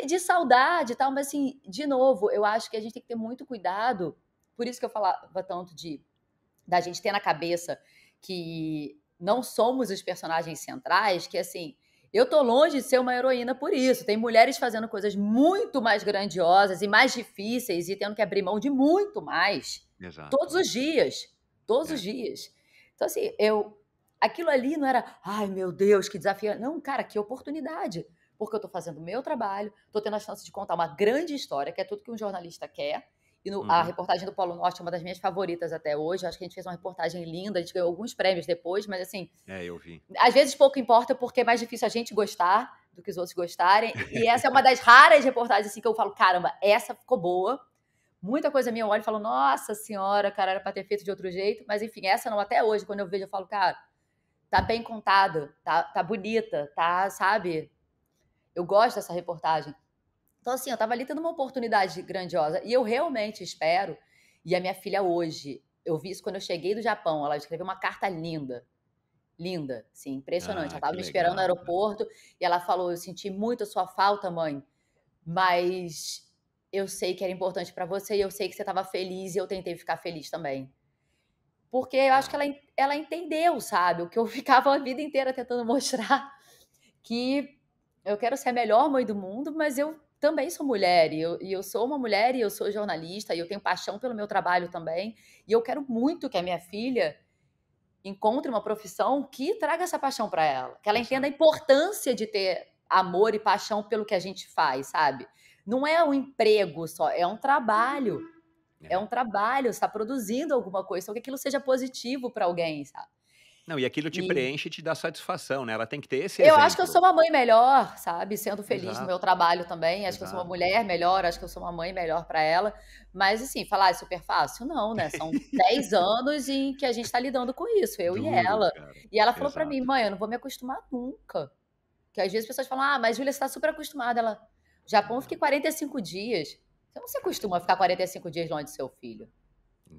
de saudade e tal", mas assim, de novo, eu acho que a gente tem que ter muito cuidado, por isso que eu falava tanto da gente ter na cabeça que não somos os personagens centrais, que assim, eu tô longe de ser uma heroína por isso. Tem mulheres fazendo coisas muito mais grandiosas e mais difíceis e tendo que abrir mão de muito mais todos Exato. os dias, todos os É. dias. Então assim, eu aquilo ali não era, ai meu Deus, que desafio. Não, cara, que oportunidade. Porque eu tô fazendo o meu trabalho, tô tendo a chance de contar uma grande história, que é tudo que um jornalista quer, e a Uhum. reportagem do Polo Norte é uma das minhas favoritas até hoje. Acho que a gente fez uma reportagem linda, a gente ganhou alguns prêmios depois, mas assim, É, eu vi. às vezes pouco importa porque é mais difícil a gente gostar do que os outros gostarem. E essa é uma das raras reportagens assim que eu falo, caramba, essa ficou boa. Muita coisa minha eu olho e falo, nossa senhora, cara, era pra ter feito de outro jeito. Mas enfim, essa não, até hoje, quando eu vejo, eu falo, cara, tá bem contado, tá bonita, tá, sabe? Eu gosto dessa reportagem. Então, assim, eu estava ali tendo uma oportunidade grandiosa. E eu realmente espero. E a minha filha hoje, eu vi isso quando eu cheguei do Japão, ela escreveu uma carta linda. Linda, assim, impressionante. Ela Ah, estava que me esperando no legal, cara. aeroporto e ela falou: Eu senti muito a sua falta, mãe, mas eu sei que era importante para você e eu sei que você estava feliz e eu tentei ficar feliz também. Porque eu acho que Uau. ela entendeu, sabe? O que eu ficava a vida inteira tentando mostrar que eu quero ser a melhor mãe do mundo, mas eu também sou mulher, e eu sou uma mulher, e eu sou jornalista, e eu tenho paixão pelo meu trabalho também, e eu quero muito que a minha filha encontre uma profissão que traga essa paixão para ela, que ela entenda a Exato. importância de ter amor e paixão pelo que a gente faz, sabe? Não é um emprego só, é um trabalho. É É. um trabalho, você está produzindo alguma coisa, então que aquilo seja positivo para alguém, sabe? Não, e aquilo te E preenche e te dá satisfação, né, ela tem que ter esse eu acho que eu exemplo. sou uma mãe melhor, sabe, sendo feliz no meu Exato, trabalho também, acho que eu sou uma exato. mulher melhor, acho que eu sou uma mãe melhor para ela, mas assim, falar: é super fácil?" Não, né, são 10 anos em que a gente está lidando com isso, eu e Duro, ela. cara. E ela falou para mim: Exato. "Mãe, eu não vou me acostumar nunca", que às vezes as pessoas falam: "Ah, mas Júlia, você está super acostumada", ela: "Japão eu fiquei Não, 45 dias". Você não se acostuma a ficar 45 dias longe do seu filho,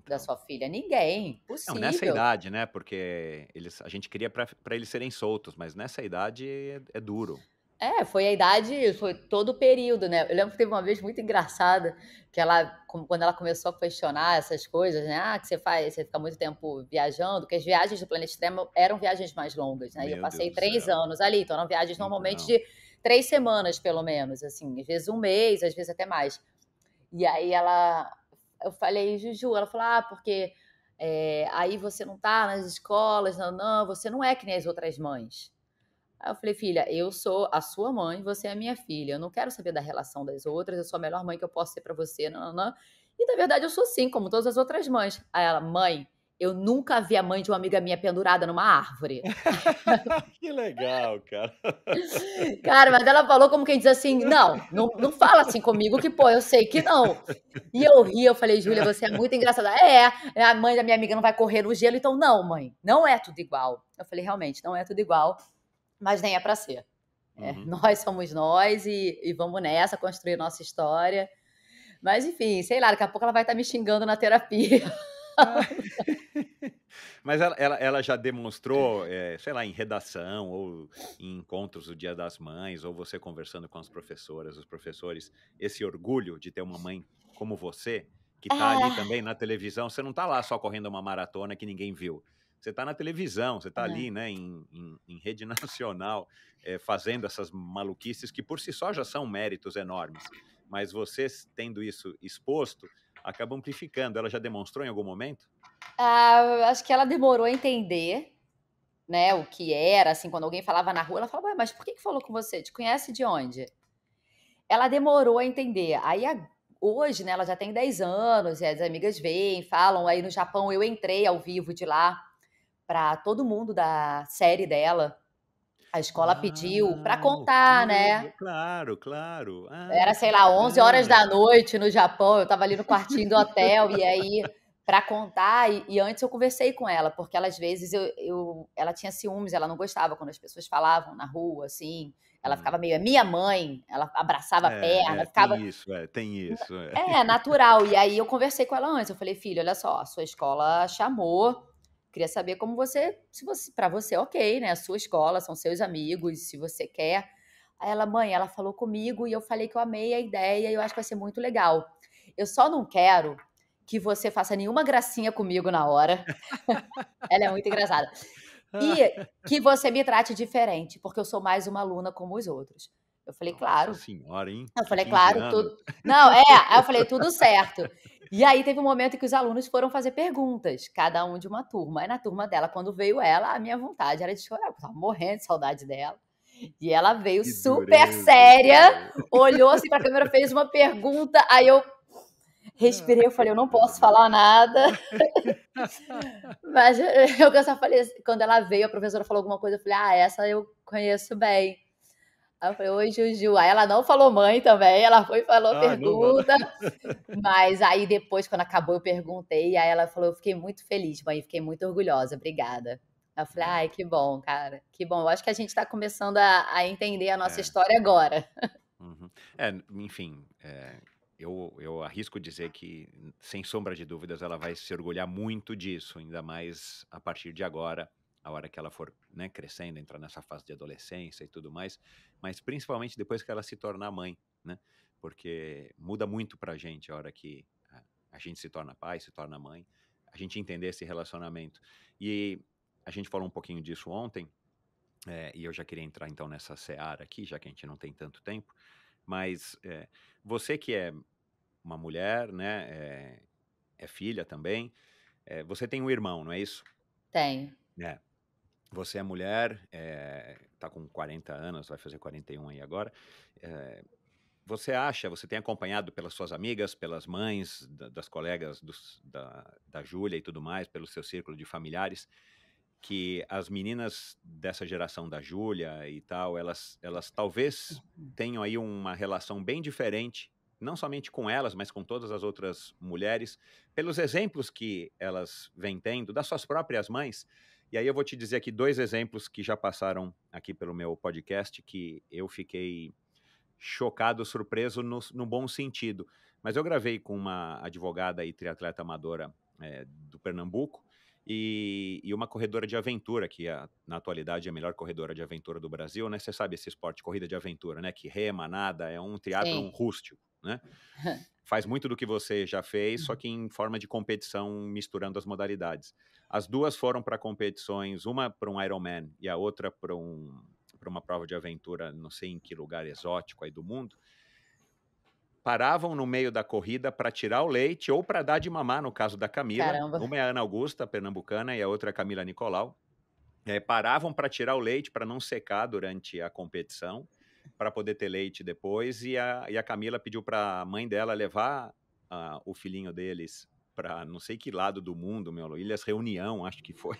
da então. sua filha, ninguém, Não, nessa impossível. idade, né, porque a gente queria pra eles serem soltos, mas nessa idade é duro. É, foi a idade, foi todo o período, né. Eu lembro que teve uma vez muito engraçada, que ela quando ela começou a questionar essas coisas, né, "Ah, que você fica muito tempo viajando", porque as viagens do Planeta Extremo eram viagens mais longas, né, e eu Meu Deus passei do 3 céu. anos ali, então eram viagens normalmente Então. de 3 semanas pelo menos, assim, às vezes 1 mês, às vezes até mais. E aí eu falei: "Juju", ela falou: "Ah, porque, aí você não tá nas escolas, nã você não é que nem as outras mães". Aí eu falei: "Filha, eu sou a sua mãe, você é a minha filha. Eu não quero saber da relação das outras, eu sou a melhor mãe que eu posso ser pra você, nã-nã-nã. E na verdade eu sou sim, como todas as outras mães". Aí ela: "Mãe, eu nunca vi a mãe de uma amiga minha pendurada numa árvore". Que legal, cara. Cara, mas ela falou como quem diz assim: "Não fala assim comigo que, pô, eu sei que não". E eu ri, eu falei: "Júlia, você é muito engraçada". A mãe da minha amiga não vai correr no gelo, então não, mãe, não é tudo igual". Eu falei: "Realmente, não é tudo igual, mas nem é pra ser". Uhum. Nós somos nós e vamos nessa, construir nossa história. Mas enfim, sei lá, daqui a pouco ela vai estar me xingando na terapia. Ah. Mas ela já demonstrou, sei lá, em redação ou em encontros do Dia das Mães, ou você conversando com as professoras, os professores, esse orgulho de ter uma mãe como você, que tá ali Ah, também na televisão, você não tá lá só correndo uma maratona que ninguém viu. Você tá na televisão, você tá é. ali, né, em rede nacional, fazendo essas maluquices que por si só já são méritos enormes, mas vocês tendo isso exposto, acaba amplificando. Ela já demonstrou em algum momento? Acho que ela demorou a entender, né, o que era, assim, quando alguém falava na rua, ela falava: "Ué, mas por que falou com você? Te conhece de onde?". Ela demorou a entender. Aí hoje, né, ela já tem 10 anos e as amigas veem, falam. Aí no Japão eu entrei ao vivo de lá para todo mundo da série dela. A escola pediu para Uau, contar, que né. legal! Claro, claro. Era, Ah, que sei lá, 11 horas bacana. da noite no Japão, eu estava ali no quartinho do hotel, e aí, pra contar, e antes eu conversei com ela, porque ela, às vezes, ela tinha ciúmes, ela não gostava quando as pessoas falavam na rua, assim, ela ficava Hum. meio: "É minha mãe", ela abraçava a perna, ficava Tem isso, é. natural. E aí eu conversei com ela antes, eu falei: "Filha, olha só, a sua escola chamou, queria saber como você se você pra você, ok, né, a sua escola, são seus amigos, se você quer". Aí ela: "Mãe, ela falou comigo e eu falei que eu amei a ideia e eu acho que vai ser muito legal. Eu só não quero que você faça nenhuma gracinha comigo na hora", ela é muito engraçada, "e que você me trate diferente, porque eu sou mais uma aluna como os outros". Eu falei: Nossa "Claro". senhora, hein, Eu que falei: 15 "Claro, anos. tudo". Não, aí eu falei: "Tudo certo". E aí teve um momento em que os alunos foram fazer perguntas, cada um de uma turma. Aí na turma dela, quando veio ela, a minha vontade era de chorar, porque eu estava morrendo de saudade dela. E ela veio Que super dureza, séria, cara. olhou assim pra câmera, fez uma pergunta, aí eu Ah, respirei, eu falei: "Eu não posso coitada. falar nada". Mas eu só falei assim, quando ela veio, a professora falou alguma coisa, eu falei: "Ah, essa eu conheço bem". Aí eu falei: "Oi, Juju". Aí ela não falou mãe também, ela foi e falou Ah, não va pergunta, mas aí depois, quando acabou, eu perguntei, aí ela falou: "Eu fiquei muito feliz, mãe, fiquei muito orgulhosa, obrigada". Eu falei, É, ai, que bom, cara, que bom. Eu acho que a gente está começando a entender a nossa é. história agora. Uhum. É, enfim, eu arrisco dizer que, sem sombra de dúvidas, ela vai se orgulhar muito disso, ainda mais a partir de agora, a hora que ela for, né, crescendo, entrar nessa fase de adolescência e tudo mais, mas principalmente depois que ela se tornar mãe, né? Porque muda muito pra gente a hora que a gente se torna pai, se torna mãe, a gente entender esse relacionamento. E a gente falou um pouquinho disso ontem, e eu já queria entrar então nessa seara aqui, já que a gente não tem tanto tempo. Mas você que é uma mulher, né, é filha também, você tem um irmão, não é isso? Tenho. É. Você é mulher, tá com 40 anos, vai fazer 41 aí agora. eh, você tem acompanhado pelas suas amigas, pelas mães, das colegas da Júlia e tudo mais, pelo seu círculo de familiares, que as meninas dessa geração da Júlia e tal, elas talvez tenham aí uma relação bem diferente, não somente com elas, mas com todas as outras mulheres, pelos exemplos que elas vêm tendo das suas próprias mães. E aí eu vou te dizer aqui 2 exemplos que já passaram aqui pelo meu podcast, que eu fiquei chocado, surpreso no bom sentido. Mas eu gravei com uma advogada e triatleta amadora do Pernambuco e uma corredora de aventura, que na atualidade é a melhor corredora de aventura do Brasil, né? Você sabe esse esporte, corrida de aventura, né? Que rema, nada, é um triatlon Sim. rústico, né? Faz muito do que você já fez, só que em forma de competição, misturando as modalidades. As duas foram para competições, uma para um Ironman e a outra para uma prova de aventura, não sei em que lugar exótico aí do mundo. Paravam no meio da corrida para tirar o leite ou para dar de mamar, no caso da Camila. Caramba. Uma é a Ana Augusta, pernambucana, e a outra é a Camila Nicolau. Paravam para tirar o leite para não secar durante a competição, para poder ter leite depois. E a Camila pediu para a mãe dela levar o filhinho deles para não sei que lado do mundo, meu, Ilhas Reunião, acho que foi.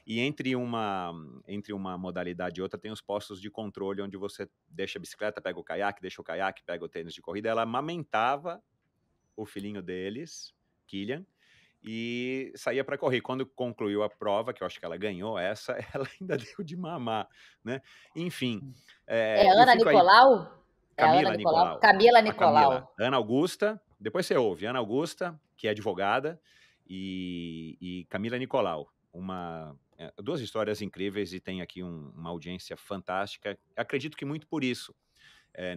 E entre uma modalidade e outra tem os postos de controle, onde você deixa a bicicleta, pega o caiaque, deixa o caiaque, pega o tênis de corrida. Ela amamentava o filhinho deles, Killian, e saía para correr. Quando concluiu a prova, que eu acho que ela ganhou essa, ela ainda deu de mamar, né? Enfim, É eu Ana fico aí, Nicolau? É a Ana Camila Nicolau? Nicolau, Camila a Camila, Nicolau. Ana Augusta, depois você ouve, Ana Augusta, que é advogada, e Camila Nicolau, duas histórias incríveis e tem aqui uma audiência fantástica. Acredito que muito por isso,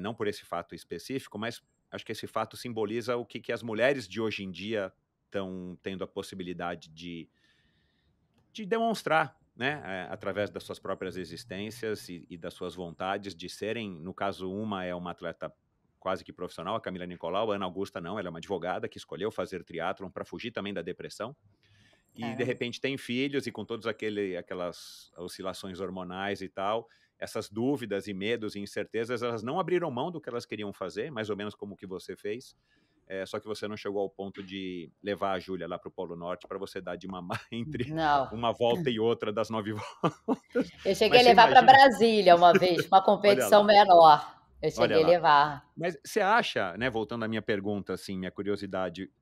não por esse fato específico, mas acho que esse fato simboliza o que as mulheres de hoje em dia estão tendo a possibilidade de demonstrar, né, através das suas próprias existências e das suas vontades de serem, no caso, uma é uma atleta quase que profissional, a Camila Nicolau, a Ana Augusta não, ela é uma advogada que escolheu fazer triatlon para fugir também da depressão, e de Caramba. repente tem filhos e com todas aquelas oscilações hormonais e tal, essas dúvidas e medos e incertezas, elas não abriram mão do que elas queriam fazer, mais ou menos como o que você fez, só que você não chegou ao ponto de levar a Júlia lá para o Polo Norte para você dar de mamar entre Não. uma volta e outra das 9 voltas. Eu cheguei Mas a você levar para imagina, Brasília uma vez, uma olha competição lá, menor. Eu olha cheguei a lá. levar. Mas você acha, né, voltando à minha pergunta, assim, minha curiosidade,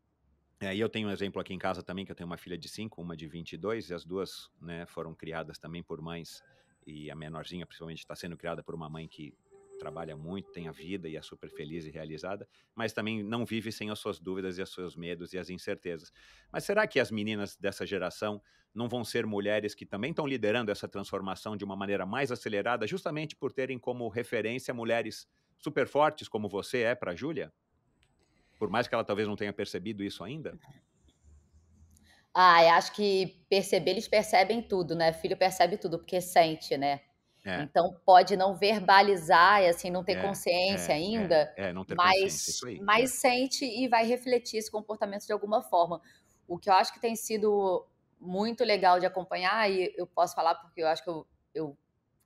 e eu tenho um exemplo aqui em casa também, que eu tenho uma filha de 5, uma de 22, e as duas, né, foram criadas também por mães, e a menorzinha, principalmente, está sendo criada por uma mãe que trabalha muito, tem a vida e é super feliz e realizada, mas também não vive sem as suas dúvidas e os seus medos e as incertezas. Mas será que as meninas dessa geração não vão ser mulheres que também estão liderando essa transformação de uma maneira mais acelerada, justamente por terem como referência mulheres super fortes como você é para a Júlia? Por mais que ela talvez não tenha percebido isso ainda? Ah, eu acho que perceber, eles percebem tudo, né? Filho percebe tudo, porque sente, né? É, Então pode não verbalizar e assim não ter consciência é, ainda, não ter consciência, mas isso aí, mas sente e vai refletir esse comportamento de alguma forma. O que eu acho que tem sido muito legal de acompanhar, e eu posso falar porque eu acho que eu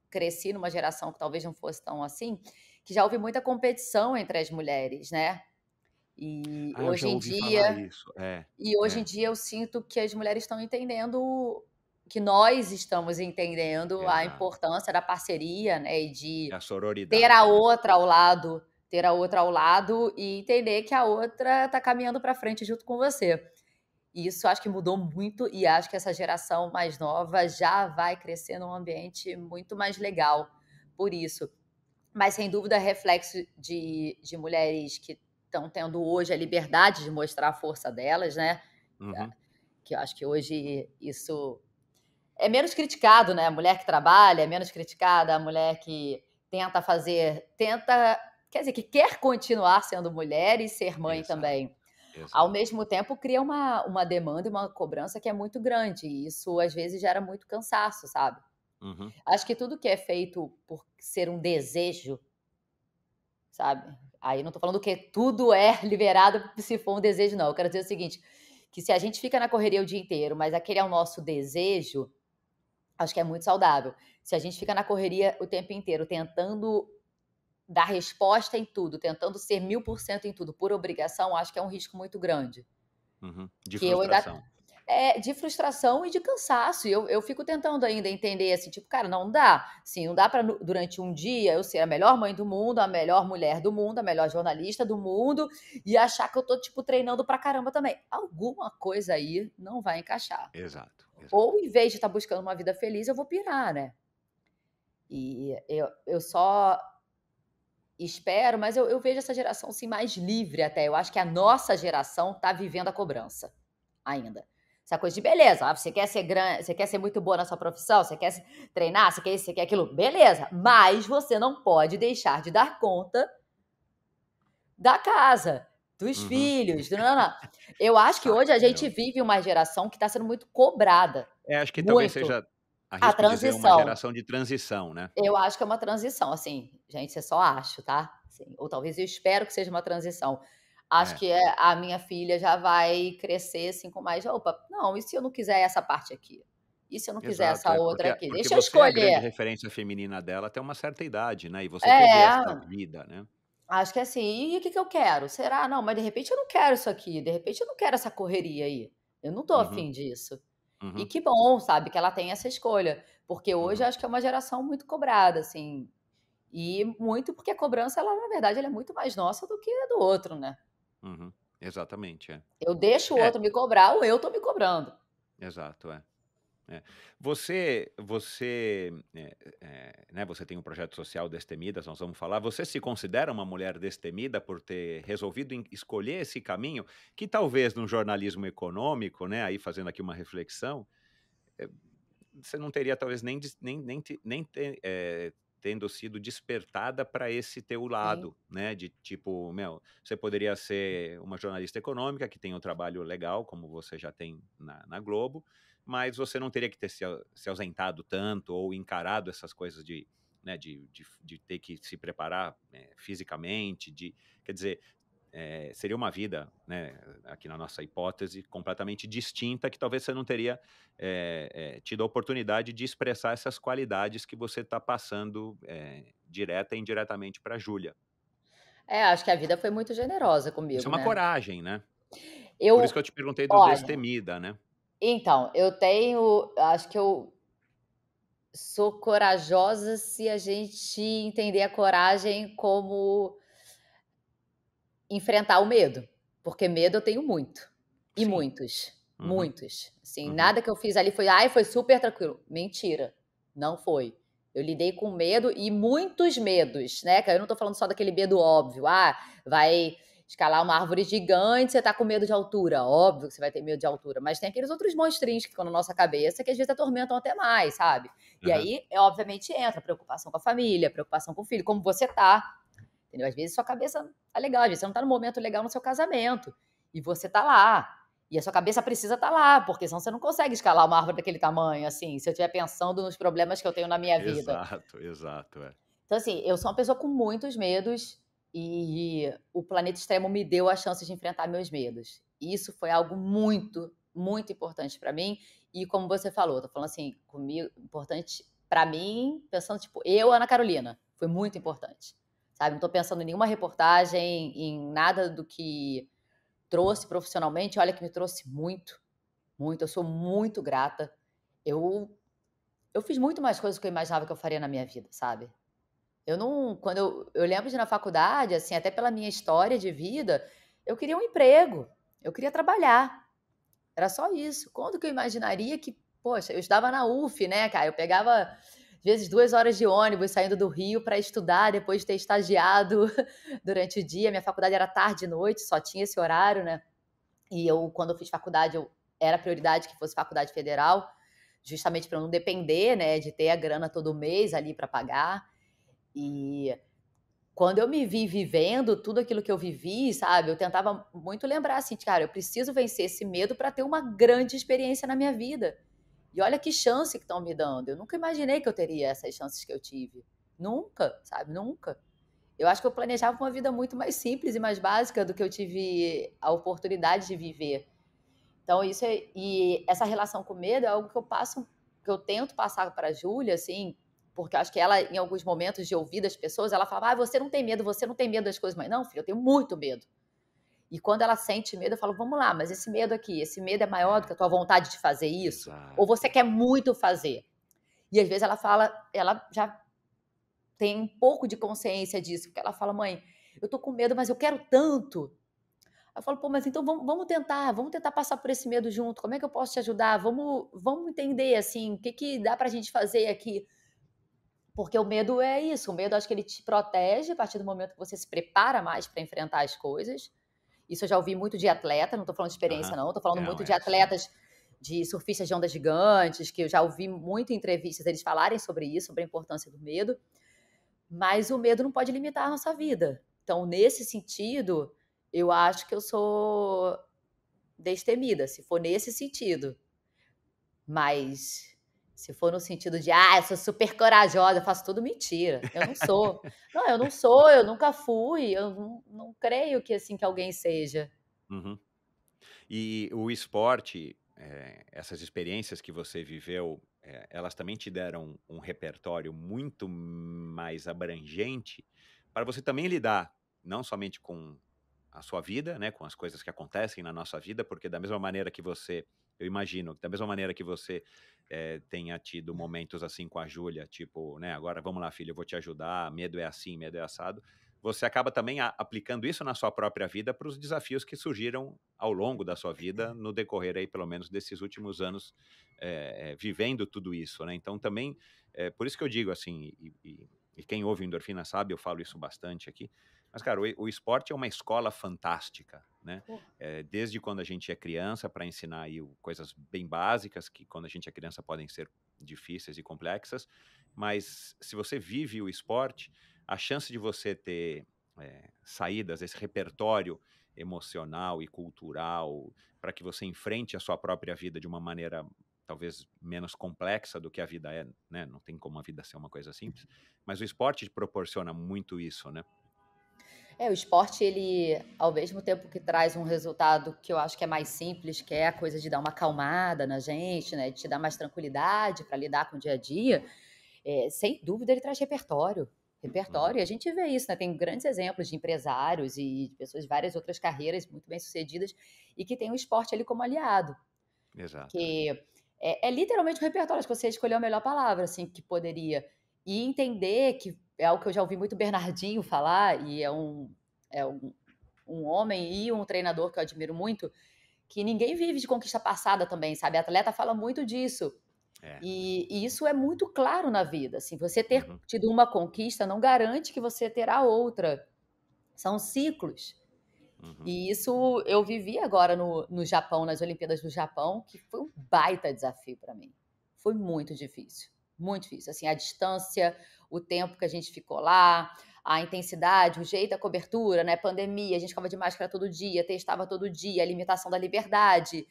cresci numa geração que talvez não fosse tão assim, que já houve muita competição entre as mulheres, né? E eu já hoje em ouvi falar dia isso, e hoje em dia eu sinto que as mulheres estão entendendo, que nós estamos entendendo a exato. importância da parceria, né, e É de a ter a sororidade, né. outra ao lado, ter a outra ao lado e entender que a outra está caminhando para frente junto com você. E isso acho que mudou muito e acho que essa geração mais nova já vai crescer num ambiente muito mais legal por isso. Mas sem dúvida é reflexo de mulheres que estão tendo hoje a liberdade de mostrar a força delas, né, Uhum. que eu acho que hoje isso é menos criticado, né, a mulher que trabalha é menos criticada, a mulher que tenta quer dizer, que quer continuar sendo mulher e ser mãe Exato, também. Ao exato. mesmo tempo cria uma demanda e uma cobrança que é muito grande, e isso às vezes gera muito cansaço, sabe. Uhum. Acho que tudo que é feito por ser um desejo, sabe, aí não tô falando que tudo é liberado se for um desejo não, eu quero dizer o seguinte, que se a gente fica na correria o dia inteiro, mas aquele é o nosso desejo, acho que é muito saudável. Se a gente fica na correria o tempo inteiro tentando dar resposta em tudo, tentando ser 1000% em tudo por obrigação, acho que é um risco muito grande. Uhum. De Que eu ainda frustração. de frustração e de cansaço. E eu fico tentando ainda entender, assim, tipo, cara, não dá. Sim, não dá para durante um dia eu ser a melhor mãe do mundo, a melhor mulher do mundo, a melhor jornalista do mundo e achar que eu tô, tipo, treinando pra caramba também. Alguma coisa aí não vai encaixar. Exato, exato. Ou em vez de estar buscando uma vida feliz, eu vou pirar, né? E eu só espero, mas eu vejo essa geração assim mais livre até. Eu acho que a nossa geração tá vivendo a cobrança ainda. Essa coisa de beleza, você quer ser grande, você quer ser muito boa na sua profissão, você quer treinar, você quer isso, você quer aquilo, beleza. Mas você não pode deixar de dar conta da casa, dos Uhum. filhos, do não, não. Eu acho que hoje Saco, a gente meu. vive uma geração que está sendo muito cobrada, Acho que talvez muito. seja, A arrisco dizer, uma transição. geração de transição, né. Eu acho que é uma transição, assim, gente, isso é só acho, tá? Assim, ou talvez eu espero que seja uma transição. Acho É, que a minha filha já vai crescer, assim, com mais: "Opa, não, e se eu não quiser essa parte aqui? E se eu não quiser exato, essa é outra porque aqui? porque Deixa eu você é a grande escolher". referência feminina dela até uma certa idade, né, e você teve É, essa vida, né. acho que é assim: "E o que que eu quero? Será? Não, mas de repente eu não quero isso aqui, de repente eu não quero essa correria aí. Eu não tô Uhum, afim disso". E uhum, que bom, sabe, que ela tem essa escolha, porque hoje uhum, acho que é uma geração muito cobrada, assim. E muito porque a cobrança ela, na verdade, ela é muito mais nossa do que a do outro, né. uhum. Exatamente, é. Eu deixo o É, outro me cobrar ou eu tô me cobrando. exato, é. É. Você, né, você tem um projeto social Destemidas, nós vamos falar. Você se considera uma mulher destemida por ter resolvido escolher esse caminho, que talvez no jornalismo econômico, né, aí fazendo aqui uma reflexão, eh, você não teria talvez tendo sido despertada para esse teu Sim. lado, né, de tipo, meu, você poderia ser uma jornalista econômica que tem um trabalho legal, como você já tem na Globo, mas você não teria que ter se ausentado tanto ou encarado essas coisas de, né, de ter que se preparar, fisicamente, quer dizer, seria uma vida, né, aqui na nossa hipótese, completamente distinta, que talvez você não teria, tido a oportunidade de expressar essas qualidades que você está passando, direta e indiretamente para a Júlia. É, acho que a vida foi muito generosa Isso é comigo, uma né. coragem, né. Por isso que Eu eu te perguntei do olha, Destemida, né. então, acho que eu sou corajosa se a gente entender a coragem como enfrentar o medo, porque medo eu tenho muito, e Sim. muitos, Uhum, muitos. Assim, uhum, nada que eu fiz ali foi: "Ai, foi super tranquilo". Mentira, não foi. Eu lidei com medo e muitos medos, né, que aí eu não tô falando só daquele medo óbvio, vai escalar uma árvore gigante, você tá com medo de altura, óbvio que você vai ter medo de altura, mas tem aqueles outros monstrinhos que ficam na nossa cabeça que às vezes atormentam até mais, sabe. E aham, aí, obviamente entra preocupação com a família, preocupação com o filho, como você tá, entendeu? Às vezes sua cabeça tá legal, às vezes você não tá no momento legal no seu casamento, e você tá lá. E a sua cabeça precisa estar lá, porque senão você não consegue escalar uma árvore daquele tamanho, assim, se eu estiver pensando nos problemas que eu tenho na minha vida. exato, exato, é. Então, assim, eu sou uma pessoa com muitos medos e o Planeta Extremo me deu a chance de enfrentar meus medos. E isso foi algo muito, muito importante pra mim. E como você falou, tô falando assim, comigo, importante pra mim, pensando, tipo, eu, Ana Carolina, foi muito importante. Sabe? Não tô pensando em nenhuma reportagem, em nada do que trouxe profissionalmente. Olha que me trouxe muito, muito. Eu sou muito grata. Eu, eu fiz muito mais coisas do que eu imaginava que eu faria na minha vida, sabe? Eu não quando eu lembro de na faculdade, assim, até pela minha história de vida, eu queria um emprego, eu queria trabalhar. Era só isso. Quando que eu imaginaria que, poxa, eu estudava na UF, né, cara? Eu pegava, às vezes, 2 horas de ônibus saindo do Rio para estudar, depois de ter estagiado durante o dia. Minha faculdade era tarde e noite, só tinha esse horário, né? E eu, quando eu fiz faculdade, era prioridade que fosse faculdade federal, justamente para não depender, né, de ter a grana todo mês ali para pagar. E quando eu me vi vivendo tudo aquilo que eu vivi, sabe, eu tentava muito lembrar assim, de, cara, eu preciso vencer esse medo para ter uma grande experiência na minha vida. E olha que chance que estão me dando. Eu nunca imaginei que eu teria essas chances que eu tive. Nunca, sabe? Nunca. Eu acho que eu planejava uma vida muito mais simples e mais básica do que eu tive a oportunidade de viver. Então, e essa relação com o medo é algo que que eu tento passar para a Júlia, assim, porque eu acho que ela, em alguns momentos de ouvir das pessoas, ela falava, você não tem medo das coisas, mas não, filho, eu tenho muito medo. E quando ela sente medo, eu falo, vamos lá, mas esse medo aqui, esse medo é maior do que a tua vontade de fazer isso? Ou você Exato. quer muito fazer? E às vezes ela fala, ela já tem um pouco de consciência disso, porque ela fala, mãe, eu tô com medo, mas eu quero tanto. Eu falo, pô, mas então vamos tentar passar por esse medo junto. Como é que eu posso te ajudar? Vamos entender, assim, o que que dá pra gente fazer aqui. Porque o medo é isso, o medo acho que ele te protege a partir do momento que você se prepara mais para enfrentar as coisas. Isso eu já ouvi muito de atleta, não tô falando de experiência Aham. não, tô falando Não, muito é de assim. atletas, de surfistas de ondas gigantes, que eu já ouvi muito em entrevistas eles falarem sobre isso, sobre a importância do medo. Mas o medo não pode limitar a nossa vida. Então, nesse sentido, eu acho que eu sou destemida, se for nesse sentido. Mas se for no sentido de, eu sou super corajosa, eu faço tudo mentira. Eu não sou. Não, eu não sou, eu nunca fui, eu não creio que assim que alguém seja. Uhum. E o esporte, essas experiências que você viveu, elas também te deram um repertório muito mais abrangente para você também lidar, não somente com a sua vida, né, com as coisas que acontecem na nossa vida, porque da mesma maneira que você eu imagino, da mesma maneira que você, tenha tido momentos assim com a Júlia, tipo, né: "Agora vamos lá filha, eu vou te ajudar, medo é assim, medo é assado", você acaba também aplicando isso na sua própria vida para os desafios que surgiram ao longo da sua vida, no decorrer aí pelo menos desses últimos anos, vivendo tudo isso, né. Então também, por isso que eu digo assim, e quem ouve Endorfina sabe, eu falo isso bastante aqui, mas cara, o esporte é uma escola fantástica, né. Pô, Desde quando a gente é criança para ensinar aí coisas bem básicas, que quando a gente é criança podem ser difíceis e complexas, mas se você vive o esporte, a chance de você ter, saídas, esse repertório emocional e cultural para que você enfrente a sua própria vida de uma maneira talvez menos complexa do que a vida é, né, não tem como a vida ser uma coisa simples, mas o esporte te proporciona muito isso, né. o esporte, ele, ao mesmo tempo que traz um resultado que eu acho que é mais simples, que é a coisa de dar uma acalmada na gente, né, de te dar mais tranquilidade para lidar com o dia a dia, sem dúvida ele traz repertório. Uhum. Repertório, e a gente vê isso, né? Tem grandes exemplos de empresários e de pessoas de várias outras carreiras muito bem-sucedidas e que tem o esporte ali como aliado. Exato. Que é literalmente um repertório, acho que você escolheu a melhor palavra, assim, que poderia. E entender que é algo que eu já ouvi muito Bernardinho falar, e é um homem e um treinador que eu admiro muito, que ninguém vive de conquista passada também, sabe? A atleta fala muito disso. É. E isso é muito claro na vida. Assim, você ter Uhum. tido uma conquista não garante que você terá outra. São ciclos. Uhum. E isso eu vivi agora no Japão, nas Olimpíadas do Japão, que foi um baita desafio para mim. Foi muito difícil, muito difícil. Assim, a distância, o tempo que a gente ficou lá, a intensidade, o jeito da cobertura, né? Pandemia, a gente ficava de máscara todo dia, testava todo dia, a limitação da liberdade.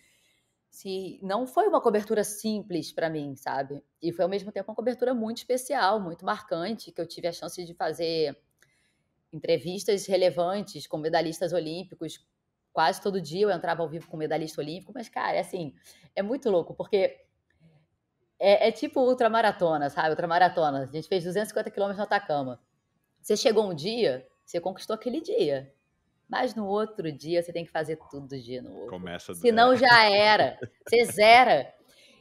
Se não foi uma cobertura simples para mim, sabe? E foi ao mesmo tempo uma cobertura muito especial, muito marcante, que eu tive a chance de fazer entrevistas relevantes com medalhistas olímpicos. Quase todo dia eu entrava ao vivo com medalhista olímpico, mas, cara, é assim, é muito louco, porque é tipo ultramaratona, sabe? Ultramaratona. A gente fez 250 quilômetros no Atacama. Você chegou um dia, você conquistou aquele dia. Mas no outro dia você tem que fazer tudo de novo. Começa do Senão já era. Você zera.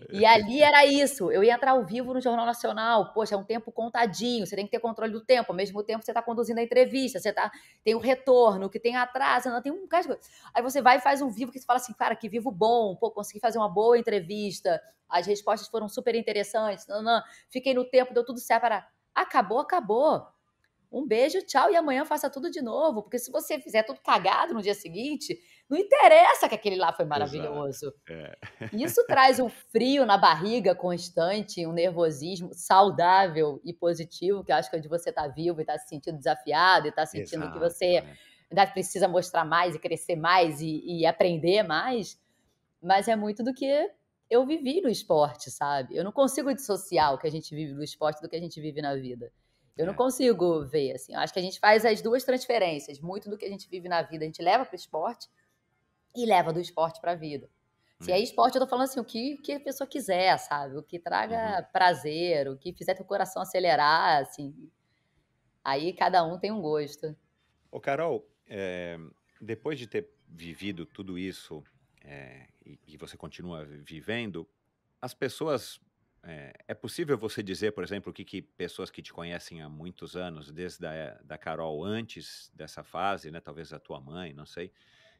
E ali era isso, eu ia entrar ao vivo no Jornal Nacional, poxa, é um tempo contadinho, você tem que ter controle do tempo, ao mesmo tempo você está conduzindo a entrevista, tem o retorno, que tem atraso, não, tem um bocado de coisa. Aí você vai e faz um vivo que você fala assim, cara, que vivo bom, pô, consegui fazer uma boa entrevista, as respostas foram super interessantes, não, fiquei no tempo, deu tudo certo, acabou, acabou. Um beijo, tchau, e amanhã faça tudo de novo, porque se você fizer tudo cagado no dia seguinte, não interessa que aquele lá foi Exato. maravilhoso. É. Isso traz um frio na barriga constante, um nervosismo saudável e positivo, que eu acho que é de você estar vivo e estar se sentindo desafiado e estar sentindo que Exato, você é. ainda precisa mostrar mais e crescer mais e aprender mais, mas é muito do que eu vivi no esporte, sabe? Eu não consigo dissociar o que a gente vive no esporte do que a gente vive na vida. Eu não É. consigo ver, assim. Eu acho que a gente faz as duas transferências. Muito do que a gente vive na vida a gente leva para o esporte e leva do esporte para a vida. Se é É. esporte, eu tô falando assim, o que a pessoa quiser, sabe? O que Uhum. traga prazer, o que fizer teu coração acelerar, assim. Aí cada um tem um gosto. Ô, Carol, depois de ter vivido tudo isso, e você continua vivendo, as pessoas. É possível você dizer, por exemplo, o que pessoas que te conhecem há muitos anos, desde da Carol antes dessa fase, né? Talvez a tua mãe, não sei.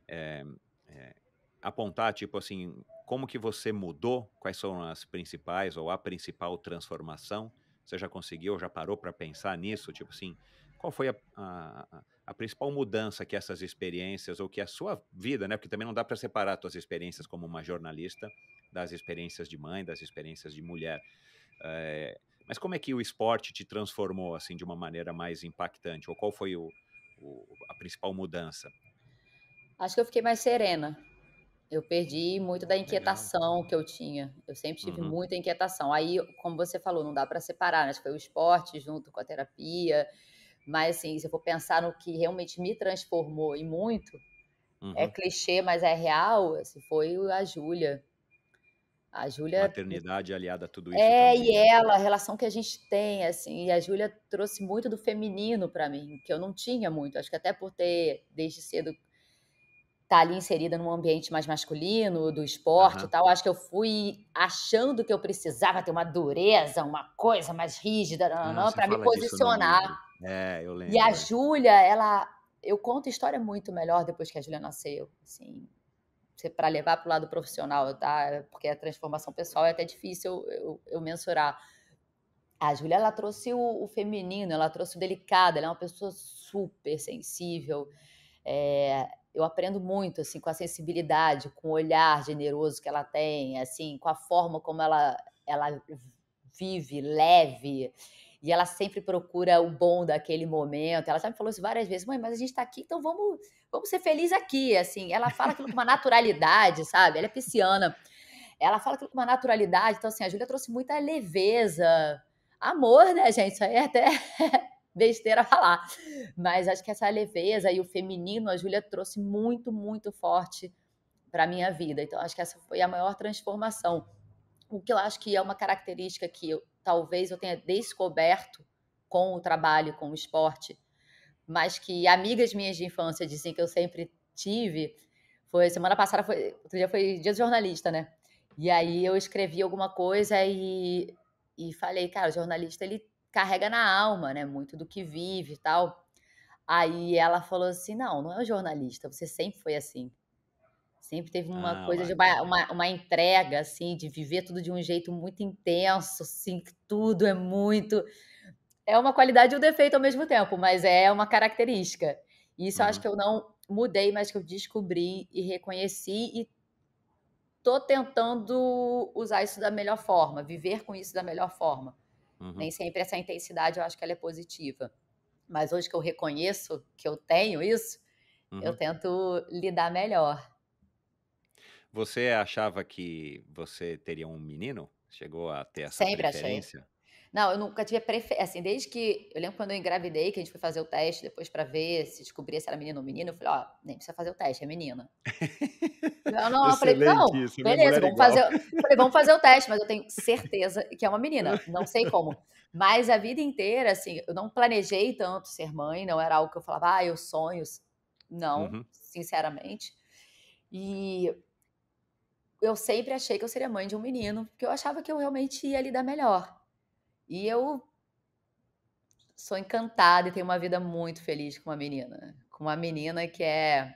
eh, eh, Apontar, tipo assim, como que você mudou, quais são as principais ou a principal transformação? Você já conseguiu, já parou para pensar nisso? Tipo assim, qual foi a principal mudança que essas experiências, ou que a sua vida, né? Porque também não dá para separar as tuas experiências como uma jornalista das experiências de mãe, das experiências de mulher. Mas como é que o esporte te transformou, assim, de uma maneira mais impactante? Ou qual foi a principal mudança? Acho que eu fiquei mais serena. Eu perdi muito da Legal. inquietação que eu tinha. Eu sempre tive Uhum, muita inquietação. Aí, como você falou, não dá para separar, né? Acho que foi o esporte junto com a terapia. Mas, assim, se eu for pensar no que realmente me transformou e muito, é uhum. clichê, mas é real, assim, foi a Júlia. A Júlia Maternidade aliada a tudo isso e também, né. ela, a relação que a gente tem, assim, e a Júlia trouxe muito do feminino para mim, que eu não tinha muito. Acho que até por ter, desde cedo, estar ali inserida num ambiente mais masculino, do esporte e Aham. tal, acho que eu fui achando que eu precisava ter uma dureza, uma coisa mais rígida, Ah, você para me fala disso no posicionar. livro. É, eu E a lembro, é. Júlia, ela eu conto a história muito melhor depois que a Júlia nasceu, assim, para levar para o lado profissional, tá? Porque a transformação pessoal é até difícil eu mensurar. A Júlia, ela trouxe o feminino, ela trouxe o delicado, ela é uma pessoa super sensível. Eu aprendo muito, assim, com a sensibilidade, com o olhar generoso que ela tem, assim, com a forma como ela vive leve, e ela sempre procura o bom daquele momento. Ela já me falou isso várias vezes: "Mãe, mas a gente está aqui, então vamos ser felizes aqui", assim. Ela fala aquilo com uma naturalidade, sabe. Ela é pisciana, ela fala aquilo com uma naturalidade. Então, assim, a Júlia trouxe muita leveza, amor, né, gente, isso aí é até besteira falar, mas acho que essa leveza e o feminino, a Júlia trouxe muito, muito forte para minha vida. Então acho que essa foi a maior transformação. O que eu acho que é uma característica que talvez eu tenha descoberto com o trabalho, com o esporte, mas que amigas minhas de infância dizem que eu sempre tive, foi semana passada, outro dia foi dia do jornalista, né? E aí eu escrevi alguma coisa e falei, cara, o jornalista ele carrega na alma, né? Muito do que vive e tal. Aí ela falou assim: "Não, não é o jornalista, você sempre foi assim. Sempre teve uma Ah, coisa de bacana. uma entrega, assim, de viver tudo de um jeito muito intenso, assim, que tudo é muito". É uma qualidade e um defeito ao mesmo tempo, mas é uma característica. E isso eu acho Uhum, que eu não mudei, mas que eu descobri e reconheci e tô tentando usar isso da melhor forma, viver com isso da melhor forma. uhum, Nem sempre essa intensidade eu acho que ela é positiva, mas hoje que eu reconheço que eu tenho isso, eu uhum. tento lidar melhor. Você achava que você teria um menino? Chegou a ter essa Sempre achei. preferência? Não, eu nunca tive assim, desde que eu lembro quando eu engravidei, que a gente foi fazer o teste depois pra ver se descobria se era menino ou menina, eu falei: "Ó, nem precisa fazer o teste, é menina". Não, não, eu falei: Excelente "Não, isso, minha beleza, mulher é vamos igual. fazer", falei: "Vamos fazer o teste", mas eu tenho certeza que é uma menina, não sei como. Mas a vida inteira, assim, eu não planejei tanto ser mãe, não era algo que eu falava: "Ah, eu sonho", não, Uhum, sinceramente. E eu sempre achei que eu seria mãe de um menino, porque eu achava que eu realmente ia lidar melhor. E eu sou encantada e tenho uma vida muito feliz com uma menina. Com uma menina que é.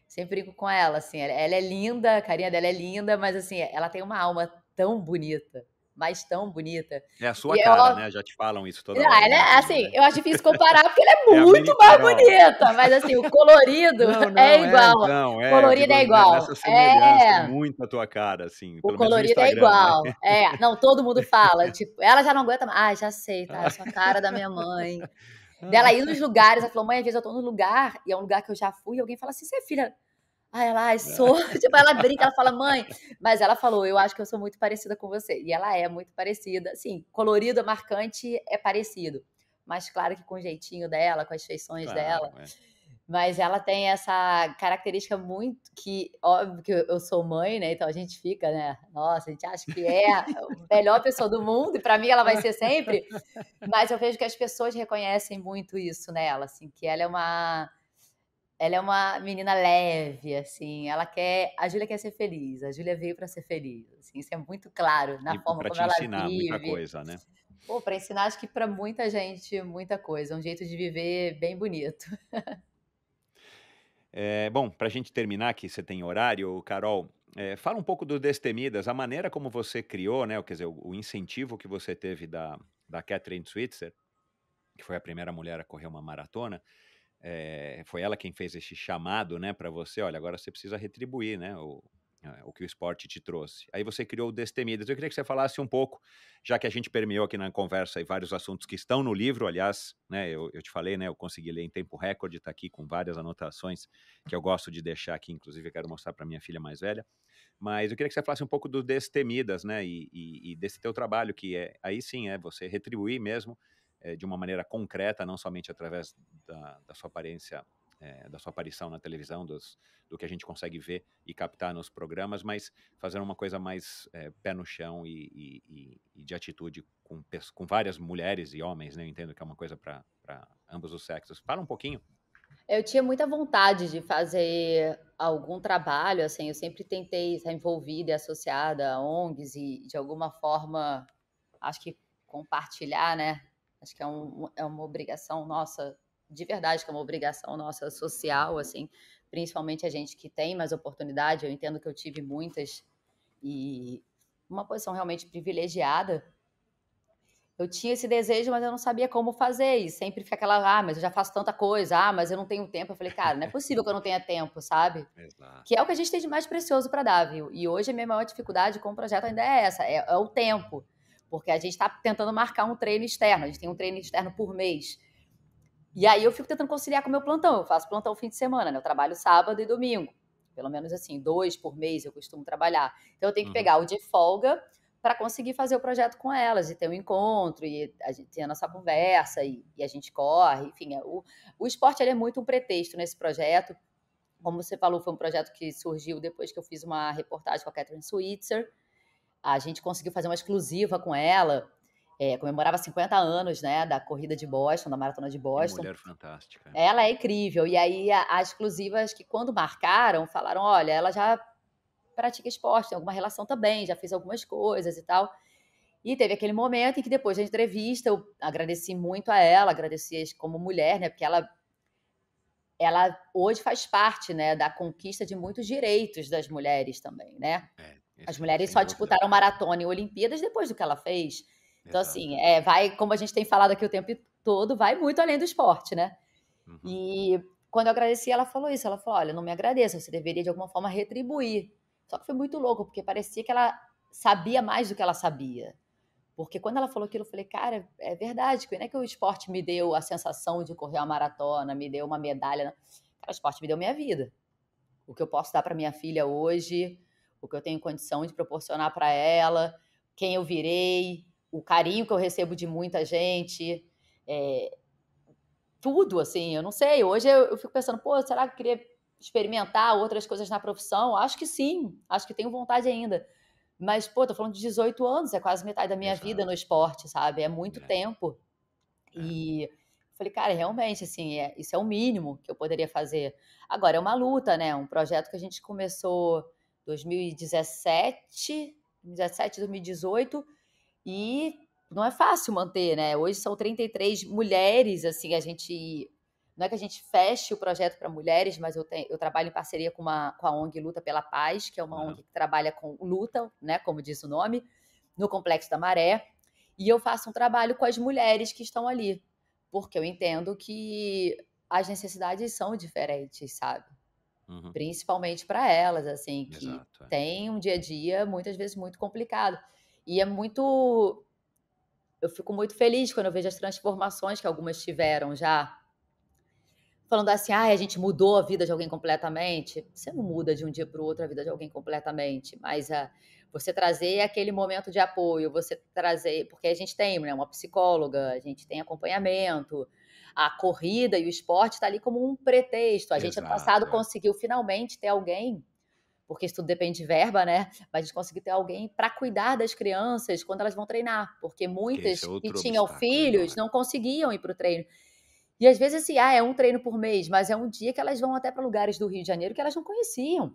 Sempre brinco com ela, assim, ela é linda, a carinha dela é linda, mas assim, ela tem uma alma tão bonita, mas tão bonita. É a sua E é cara, óbvio. né, já te falam isso toda Ah, hora, ela é, imagino, assim, né. eu acho difícil comparar, porque ela é É a muito Mini mais Carol. bonita, mas assim, o colorido Não, é não, igual. então, eu Colorido digo é igual. nessa semelhança, é É. muito a tua cara, assim, O pelo menos no colorido é Instagram, né. igual. É, não, todo mundo fala, tipo, ela já não aguenta mais. "Ai, já sei, tá, eu sou a cara da minha mãe". Dela ir nos lugares, ela falou: "Mãe, às vezes eu tô no lugar, e é um lugar que eu já fui, e alguém fala assim: 'Você é filha'". Aí ela: "Ai, sou". Tipo, ela brinca, ela fala: "Mãe", mas ela falou: "Eu acho que eu sou muito parecida com você". E ela é muito parecida, assim, colorido, marcante, é parecido, mas claro que com o jeitinho dela, com as feições Claro, dela. é. Mas ela tem essa característica muito que óbvio que eu sou mãe, né, então a gente fica, né, nossa, a gente acha que é a melhor pessoa do mundo e pra mim ela vai ser sempre, mas eu vejo que as pessoas reconhecem muito isso nela, assim, que ela é uma menina leve, assim, ela quer a Júlia quer ser feliz, a Júlia veio pra ser feliz, assim, isso é muito claro na E forma pra como te ela ensinar muita vive. coisa, né. Pô, pra ensinar acho que pra muita gente, muita coisa, é um jeito de viver bem bonito. Bom, pra gente terminar, que você tem horário, Carol, fala um pouco do Destemidas, a maneira como você criou, né, quer dizer, o incentivo que você teve da Catherine Switzer, que foi a primeira mulher a correr uma maratona. Foi ela quem fez esse chamado, né, para você: "Olha, agora você precisa retribuir, né, o que o esporte te trouxe". Aí você criou o Destemidas. Eu queria que você falasse um pouco, já que a gente permeou aqui na conversa aí vários assuntos que estão no livro, aliás, né, eu te falei, né, eu consegui ler em tempo recorde, está aqui com várias anotações que eu gosto de deixar aqui, inclusive eu quero mostrar para minha filha mais velha. Mas eu queria que você falasse um pouco do Destemidas, né, e desse teu trabalho que aí sim, é você retribuir mesmo, de uma maneira concreta, não somente através da sua aparência, da sua aparição na televisão, do que a gente consegue ver e captar nos programas, mas fazendo uma coisa mais pé no chão e de atitude com várias mulheres e homens, né? Eu entendo que é uma coisa para ambos os sexos. Fala um pouquinho. Eu tinha muita vontade de fazer algum trabalho, assim, eu sempre tentei estar envolvida e associada a ONGs e, de alguma forma, acho que compartilhar, né? Acho que é uma obrigação nossa, de verdade, que é uma obrigação nossa social, assim, principalmente a gente que tem mais oportunidade. Eu entendo que eu tive muitas e uma posição realmente privilegiada. Eu tinha esse desejo, mas eu não sabia como fazer. E sempre fica aquela, mas eu já faço tanta coisa, mas eu não tenho tempo. Eu falei, cara, não é possível que eu não tenha tempo, sabe? Que Exato. é o que a gente tem de mais precioso para dar, viu? E hoje a minha maior dificuldade com o projeto ainda é essa, é o tempo. Porque a gente está tentando marcar um treino externo, a gente tem um treino externo por mês. E aí eu fico tentando conciliar com o meu plantão. Eu faço plantão fim de semana, né? Eu trabalho sábado e domingo. Pelo menos assim, 2 por mês eu costumo trabalhar. Então eu tenho que Uhum. pegar o de folga para conseguir fazer o projeto com elas, e ter um encontro, e a gente tem a nossa conversa, e a gente corre, enfim. O esporte ele é muito um pretexto nesse projeto. Como você falou, foi um projeto que surgiu depois que eu fiz uma reportagem com a Catherine Switzer. A gente conseguiu fazer uma exclusiva com ela, comemorava 50 anos, né, da corrida de Boston, da maratona de Que Boston. mulher fantástica. Ela é incrível. E aí, as exclusivas que, quando marcaram, falaram: olha, ela já pratica esporte, tem alguma relação também, já fez algumas coisas e tal. E teve aquele momento em que, depois da entrevista, eu agradeci muito a ela, agradeci como mulher, né, porque ela hoje faz parte, né, da conquista de muitos direitos das mulheres também, né? As mulheres Sem só dúvida. disputaram maratona e Olimpíadas depois do que ela fez. Então, Exato. assim, vai, como a gente tem falado aqui o tempo todo, vai muito além do esporte, né? Uhum. E quando eu agradeci, ela falou isso. Ela falou: olha, não me agradeça, você deveria de alguma forma retribuir. Só que foi muito louco, porque parecia que ela sabia mais do que ela sabia. Porque quando ela falou aquilo, eu falei, cara, é verdade. Não é que o esporte me deu a sensação de correr uma maratona, me deu uma medalha. Cara, o esporte me deu minha vida. O que eu posso dar para minha filha hoje, o que eu tenho condição de proporcionar para ela, quem eu virei, o carinho que eu recebo de muita gente, é, tudo, assim, eu não sei. Hoje eu fico pensando, pô, será que eu queria experimentar outras coisas na profissão? Acho que sim, acho que tenho vontade ainda. Mas, pô, tô falando de 18 anos, é quase metade da minha vida no Exato. esporte, sabe? É muito É, tempo. é. E falei, cara, realmente, assim, isso é o mínimo que eu poderia fazer. Agora, é uma luta, né? Um projeto que a gente começou 2017, 2018, e não é fácil manter, né? Hoje são 33 mulheres, assim, a gente... Não é que a gente feche o projeto para mulheres, mas eu trabalho em parceria com a ONG Luta pela Paz, que é uma Aham. ONG que trabalha com luta, né, como diz o nome, no Complexo da Maré, e eu faço um trabalho com as mulheres que estão ali, porque eu entendo que as necessidades são diferentes, sabe? Uhum. Principalmente para elas, assim, que Exato, é. têm um dia a dia muitas vezes muito complicado. E é muito. Eu fico muito feliz quando eu vejo as transformações que algumas tiveram já. Falando assim, ah, a gente mudou a vida de alguém completamente. Você não muda de um dia para o outro a vida de alguém completamente, mas você trazer aquele momento de apoio, você trazer, porque a gente tem, né, uma psicóloga, a gente tem acompanhamento, a corrida e o esporte está ali como um pretexto. A gente ano passado Exato, é. conseguiu finalmente ter alguém, porque isso tudo depende de verba, né? Mas a gente conseguiu ter alguém para cuidar das crianças quando elas vão treinar, porque Que esse muitas é que outro tinham obstáculo filhos enorme. não conseguiam ir para o treino. E às vezes assim, é um treino por mês, mas é um dia que elas vão até para lugares do Rio de Janeiro que elas não conheciam,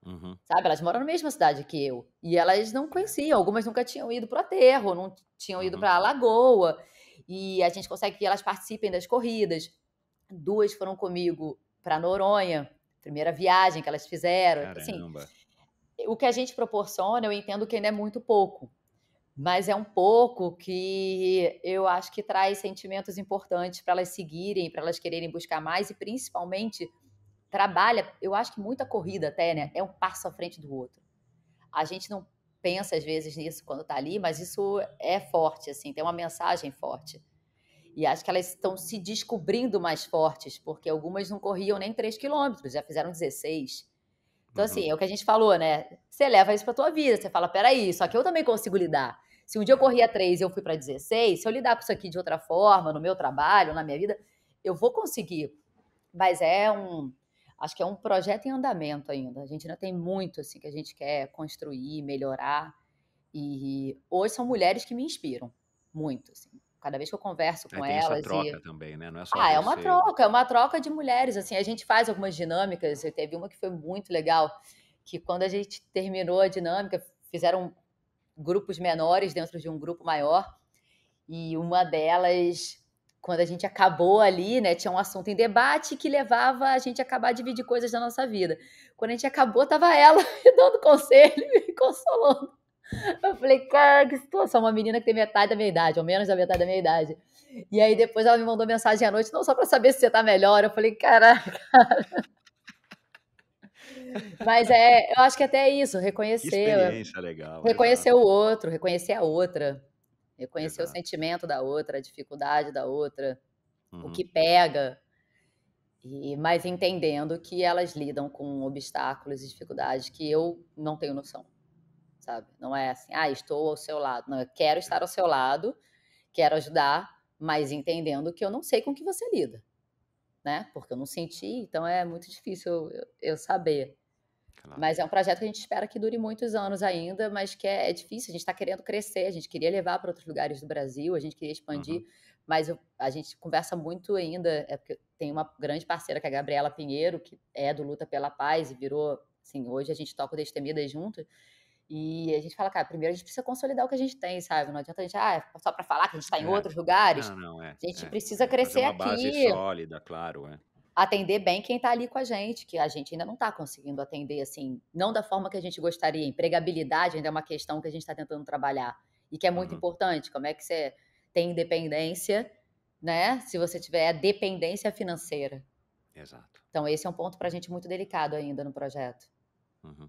Uhum. sabe? Elas moram na mesma cidade que eu e elas não É. conheciam. Algumas nunca tinham ido para o aterro, não tinham ido Uhum. para a lagoa. E a gente consegue que elas participem das corridas. Duas foram comigo para Noronha, primeira viagem que elas fizeram. Assim, Caramba. o que a gente proporciona, eu entendo que ainda é muito pouco. Mas é um pouco que eu acho que traz sentimentos importantes para elas seguirem, para elas quererem buscar mais e principalmente trabalha, eu acho que muita corrida até, né, é um passo à frente do outro. A gente não pensa às vezes nisso quando tá ali, mas isso é forte, assim, tem uma mensagem forte. E acho que elas estão se descobrindo mais fortes, porque algumas não corriam nem 3 quilômetros, já fizeram 16. Então, Uhum. assim, é o que a gente falou, né? Você leva isso pra tua vida, você fala, peraí, só que eu também consigo lidar. Se um dia eu É. corria 3 e eu fui para 16, se eu lidar com isso aqui de outra forma, no meu trabalho, na minha vida, eu vou conseguir. Mas acho que é um projeto em andamento ainda. A gente ainda tem muito, assim, que a gente quer construir, melhorar. E hoje são mulheres que me inspiram muito, assim. Cada vez que eu converso Aí com tem essa elas troca também, né, não é só ah, você. é uma troca de mulheres, assim, a gente faz algumas dinâmicas, e teve uma que foi muito legal, que quando a gente terminou a dinâmica, fizeram grupos menores dentro de um grupo maior, e uma delas, quando a gente acabou ali, né, tinha um assunto em debate que levava a gente a acabar a dividir coisas da nossa vida. Quando a gente acabou, estava ela me dando conselho e me consolando. Eu falei, cara, que situação, uma menina que tem metade da minha idade, ou menos da metade da minha idade. E aí depois ela me mandou mensagem à noite, não só para saber se você tá melhor. Eu falei, caraca. Mas eu acho que até isso, Que experiência legal, reconhecer exato, o outro, reconhecer a outra, reconhecer o exato. sentimento da outra, a dificuldade da outra, o Uhum. que pega, mas entendendo que elas lidam com obstáculos e dificuldades que eu não tenho noção, sabe? Não é assim, ah, estou ao seu lado. Não, eu quero estar ao seu lado, quero ajudar, mas entendendo que eu não sei com o que você lida, né? Porque eu não senti, então é muito difícil eu saber. Claro. Mas é um projeto que a gente espera que dure muitos anos ainda, mas que é difícil. A gente está querendo crescer, a gente queria levar para outros lugares do Brasil, a gente queria expandir, Uhum. mas a gente conversa muito ainda. É porque tem uma grande parceira que é a Gabriela Pinheiro, que é do Luta pela Paz e virou. Assim, hoje a gente toca o Destemidas junto. E a gente fala, cara, primeiro a gente precisa consolidar o que a gente tem, sabe? Não adianta a gente, só para falar que a gente está em É. outros lugares. Não, não, é, A gente é, precisa fazer crescer uma base aqui, sólida, claro, é. atender bem quem está ali com a gente, que a gente ainda não está conseguindo atender, assim, não da forma que a gente gostaria. Empregabilidade ainda é uma questão que a gente está tentando trabalhar e que é muito Uhum. importante. Como é que você tem independência, né? Se você tiver a dependência financeira. Exato. Então, esse é um ponto para a gente muito delicado ainda no projeto. Uhum.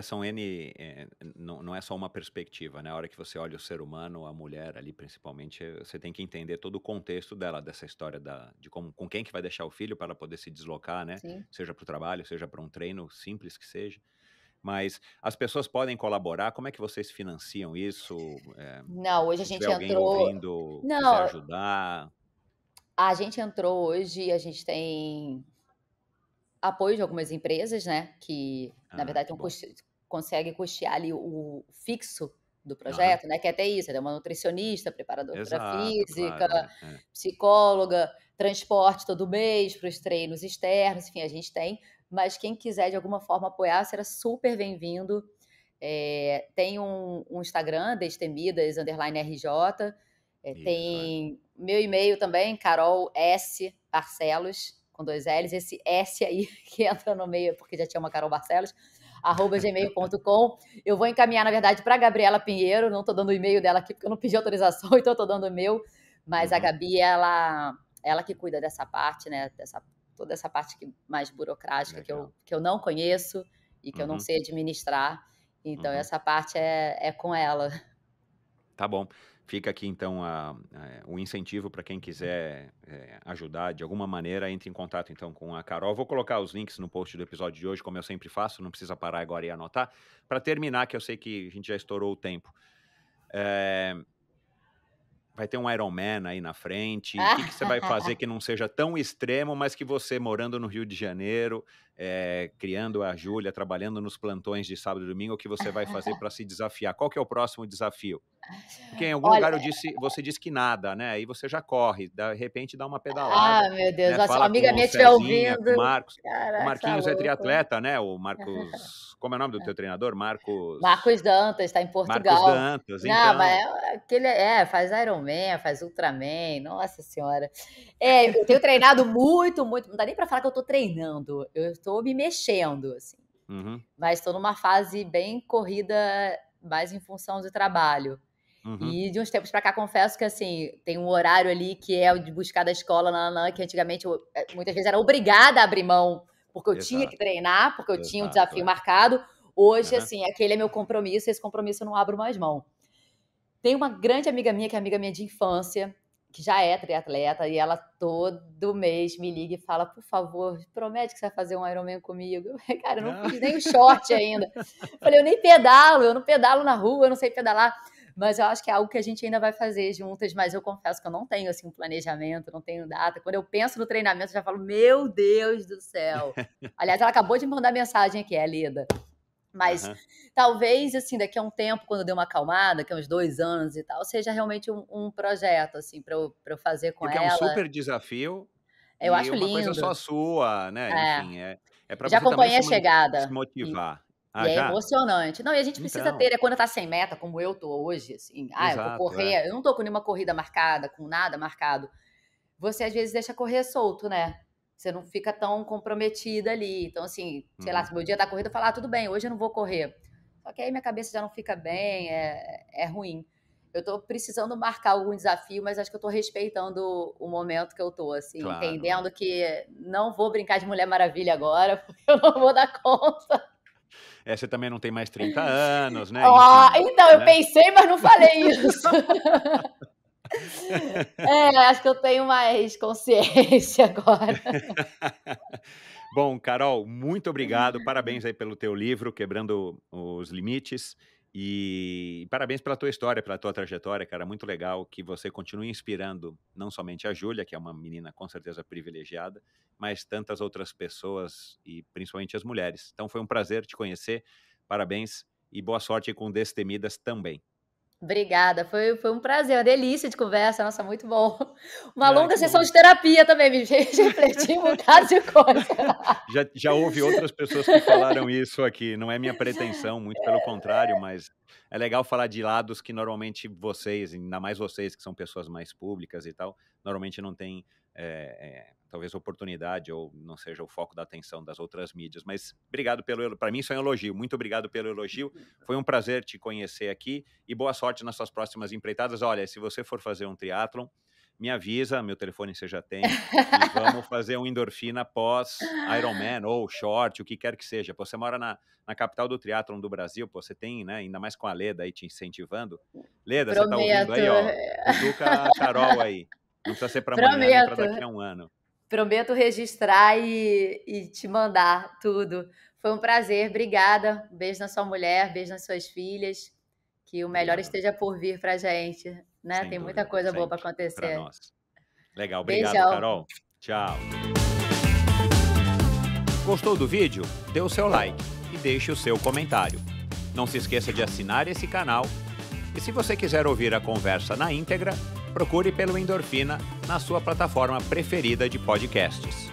São N, não é só uma perspectiva, né, a hora que você olha o ser humano, a mulher ali principalmente, você tem que entender todo o contexto dela, dessa história de como com quem que vai deixar o filho para ela poder se deslocar, né, Sim. seja para o trabalho, seja para um treino simples que seja. Mas as pessoas podem colaborar, como é que vocês financiam isso? Não, hoje a Se tiver gente alguém entrou. ouvindo, quiser Não, ajudar. a gente entrou hoje, a gente tem apoio de algumas empresas, né, que na Ah, verdade que bom. conseguem custear ali o fixo do Aham. projeto, né, que é até isso, é uma nutricionista, preparadora Exato, física, claro, é. psicóloga, transporte todo mês para os treinos externos, enfim, a gente tem. mas quem quiser de alguma forma apoiar, será super bem-vindo. Tem um Instagram, Destemidas_RJ, tem meu e-mail também, Carol S. Barcelos, com 2 L's, esse S aí que entra no meio, porque já tinha uma Carol Barcelos, @gmail.com. Eu vou encaminhar, na verdade, para a Gabriela Pinheiro, não estou dando o e-mail dela aqui, porque eu não pedi autorização, então estou dando o meu, mas a Gabi, ela que cuida dessa parte, né, toda essa parte mais burocrática que eu não conheço e que eu não sei administrar, então essa parte é com ela. Tá bom. Fica aqui, então, o incentivo para quem quiser ajudar de alguma maneira, entre em contato, então, com a Carol. Vou colocar os links no post do episódio de hoje, como eu sempre faço, não precisa parar agora e anotar. Para terminar, que eu sei que a gente já estourou o tempo. Vai ter um Ironman aí na frente. O que você vai fazer que não seja tão extremo, mas que você, morando no Rio de Janeiro, criando a Júlia, trabalhando nos plantões de sábado e domingo, o que você vai fazer para se desafiar? Qual que é o próximo desafio? Porque em algum lugar você disse que nada, né? Aí você já corre, de repente dá uma pedalada. Meu Deus, né? se Fala a amiga com o minha estiver Cezinha, com ouvindo. o Marcos. Caraca, O Marquinhos é louco. triatleta, né? O Marcos. Como é o nome do teu treinador? Marcos Dantas, está em Portugal. Marcos Dantas, então. Não, mas faz Ironman, faz Ultraman, nossa senhora. Eu tenho treinado muito, não dá nem para falar que eu estou treinando, eu estou me mexendo, assim. Mas estou numa fase bem corrida, mais em função do trabalho. E de uns tempos para cá, confesso que assim, tem um horário ali que é o de buscar da escola, que antigamente eu, muitas vezes era obrigada a abrir mão, porque eu tinha que treinar, porque eu tinha um desafio marcado. Hoje, assim, aquele é meu compromisso, esse compromisso eu não abro mais mão. Tem uma grande amiga minha, que é amiga minha de infância, que já é triatleta, e ela todo mês me liga e fala, por favor, promete que você vai fazer um Ironman comigo. Cara, eu não fiz nem o short ainda. Falei, eu não pedalo na rua, eu não sei pedalar. Mas eu acho que é algo que a gente ainda vai fazer juntas, mas eu confesso que eu não tenho assim, um planejamento, não tenho data. Quando eu penso no treinamento, eu já falo, meu Deus do céu. Aliás, ela acabou de me mandar mensagem aqui, a Lida. Mas talvez, assim, daqui a um tempo, quando eu der uma acalmada, que é uns 2 anos e tal, seja realmente um projeto, assim, para eu fazer com ela. Porque é um super desafio. Eu acho uma lindo. Coisa só sua, né? Enfim, é para já você também acompanhei a chegada. se motivar. E é emocionante. Não, e a gente precisa ter, quando tá sem meta, como eu tô hoje, assim, eu vou correr, eu não tô com nenhuma corrida marcada, com nada marcado. Você, às vezes, deixa correr solto, né? Você não fica tão comprometida ali. Então, assim, sei lá, se meu dia tá corrido, eu falo, tudo bem, hoje eu não vou correr. Só que aí minha cabeça já não fica bem, é ruim. Eu tô precisando marcar algum desafio, mas acho que eu tô respeitando o momento que eu tô, assim, entendendo que não vou brincar de Mulher Maravilha agora, porque eu não vou dar conta. Você também não tem mais 30 anos, né? Enfim, então, eu pensei, mas não falei isso. Acho que eu tenho mais consciência agora. Bom, Carol, muito obrigado. Parabéns aí pelo teu livro, Quebrando os Limites. E parabéns pela tua história, pela tua trajetória, cara. Muito legal que você continue inspirando não somente a Júlia, que é uma menina com certeza privilegiada, mas tantas outras pessoas e principalmente as mulheres. Então foi um prazer te conhecer. Parabéns e boa sorte com Destemidas também. Obrigada, foi um prazer, uma delícia de conversa, nossa, muito bom. Uma longa sessão de terapia também, me fez refletir um bocado de coisa. Já houve outras pessoas que falaram isso aqui, não é minha pretensão, muito pelo contrário, mas é legal falar de lados que normalmente vocês, ainda mais vocês que são pessoas mais públicas e tal, normalmente não têm talvez oportunidade ou não seja o foco da atenção das outras mídias, mas obrigado para mim isso é um elogio, muito obrigado pelo elogio, foi um prazer te conhecer aqui e boa sorte nas suas próximas empreitadas. Olha, se você for fazer um triatlon, me avisa, meu telefone você já tem, e vamos fazer um endorfina pós Ironman ou short, o que quer que seja. Você mora na capital do triatlon do Brasil, você tem, né, ainda mais com a Leda aí te incentivando. Leda, você tá ouvindo aí, ó, cutuca a Carol aí. Não precisa ser para amanhã, nem para daqui a um ano. Prometo registrar e te mandar tudo. Foi um prazer, obrigada. Um beijo na sua mulher, beijo nas suas filhas. Que o melhor esteja por vir pra gente, né? Tem muita coisa boa para acontecer. Pra nós. Legal, obrigado, Beijão. Carol. Tchau. Gostou do vídeo? Dê o seu like e deixe o seu comentário. Não se esqueça de assinar esse canal. E se você quiser ouvir a conversa na íntegra, procure pelo Endorfina na sua plataforma preferida de podcasts.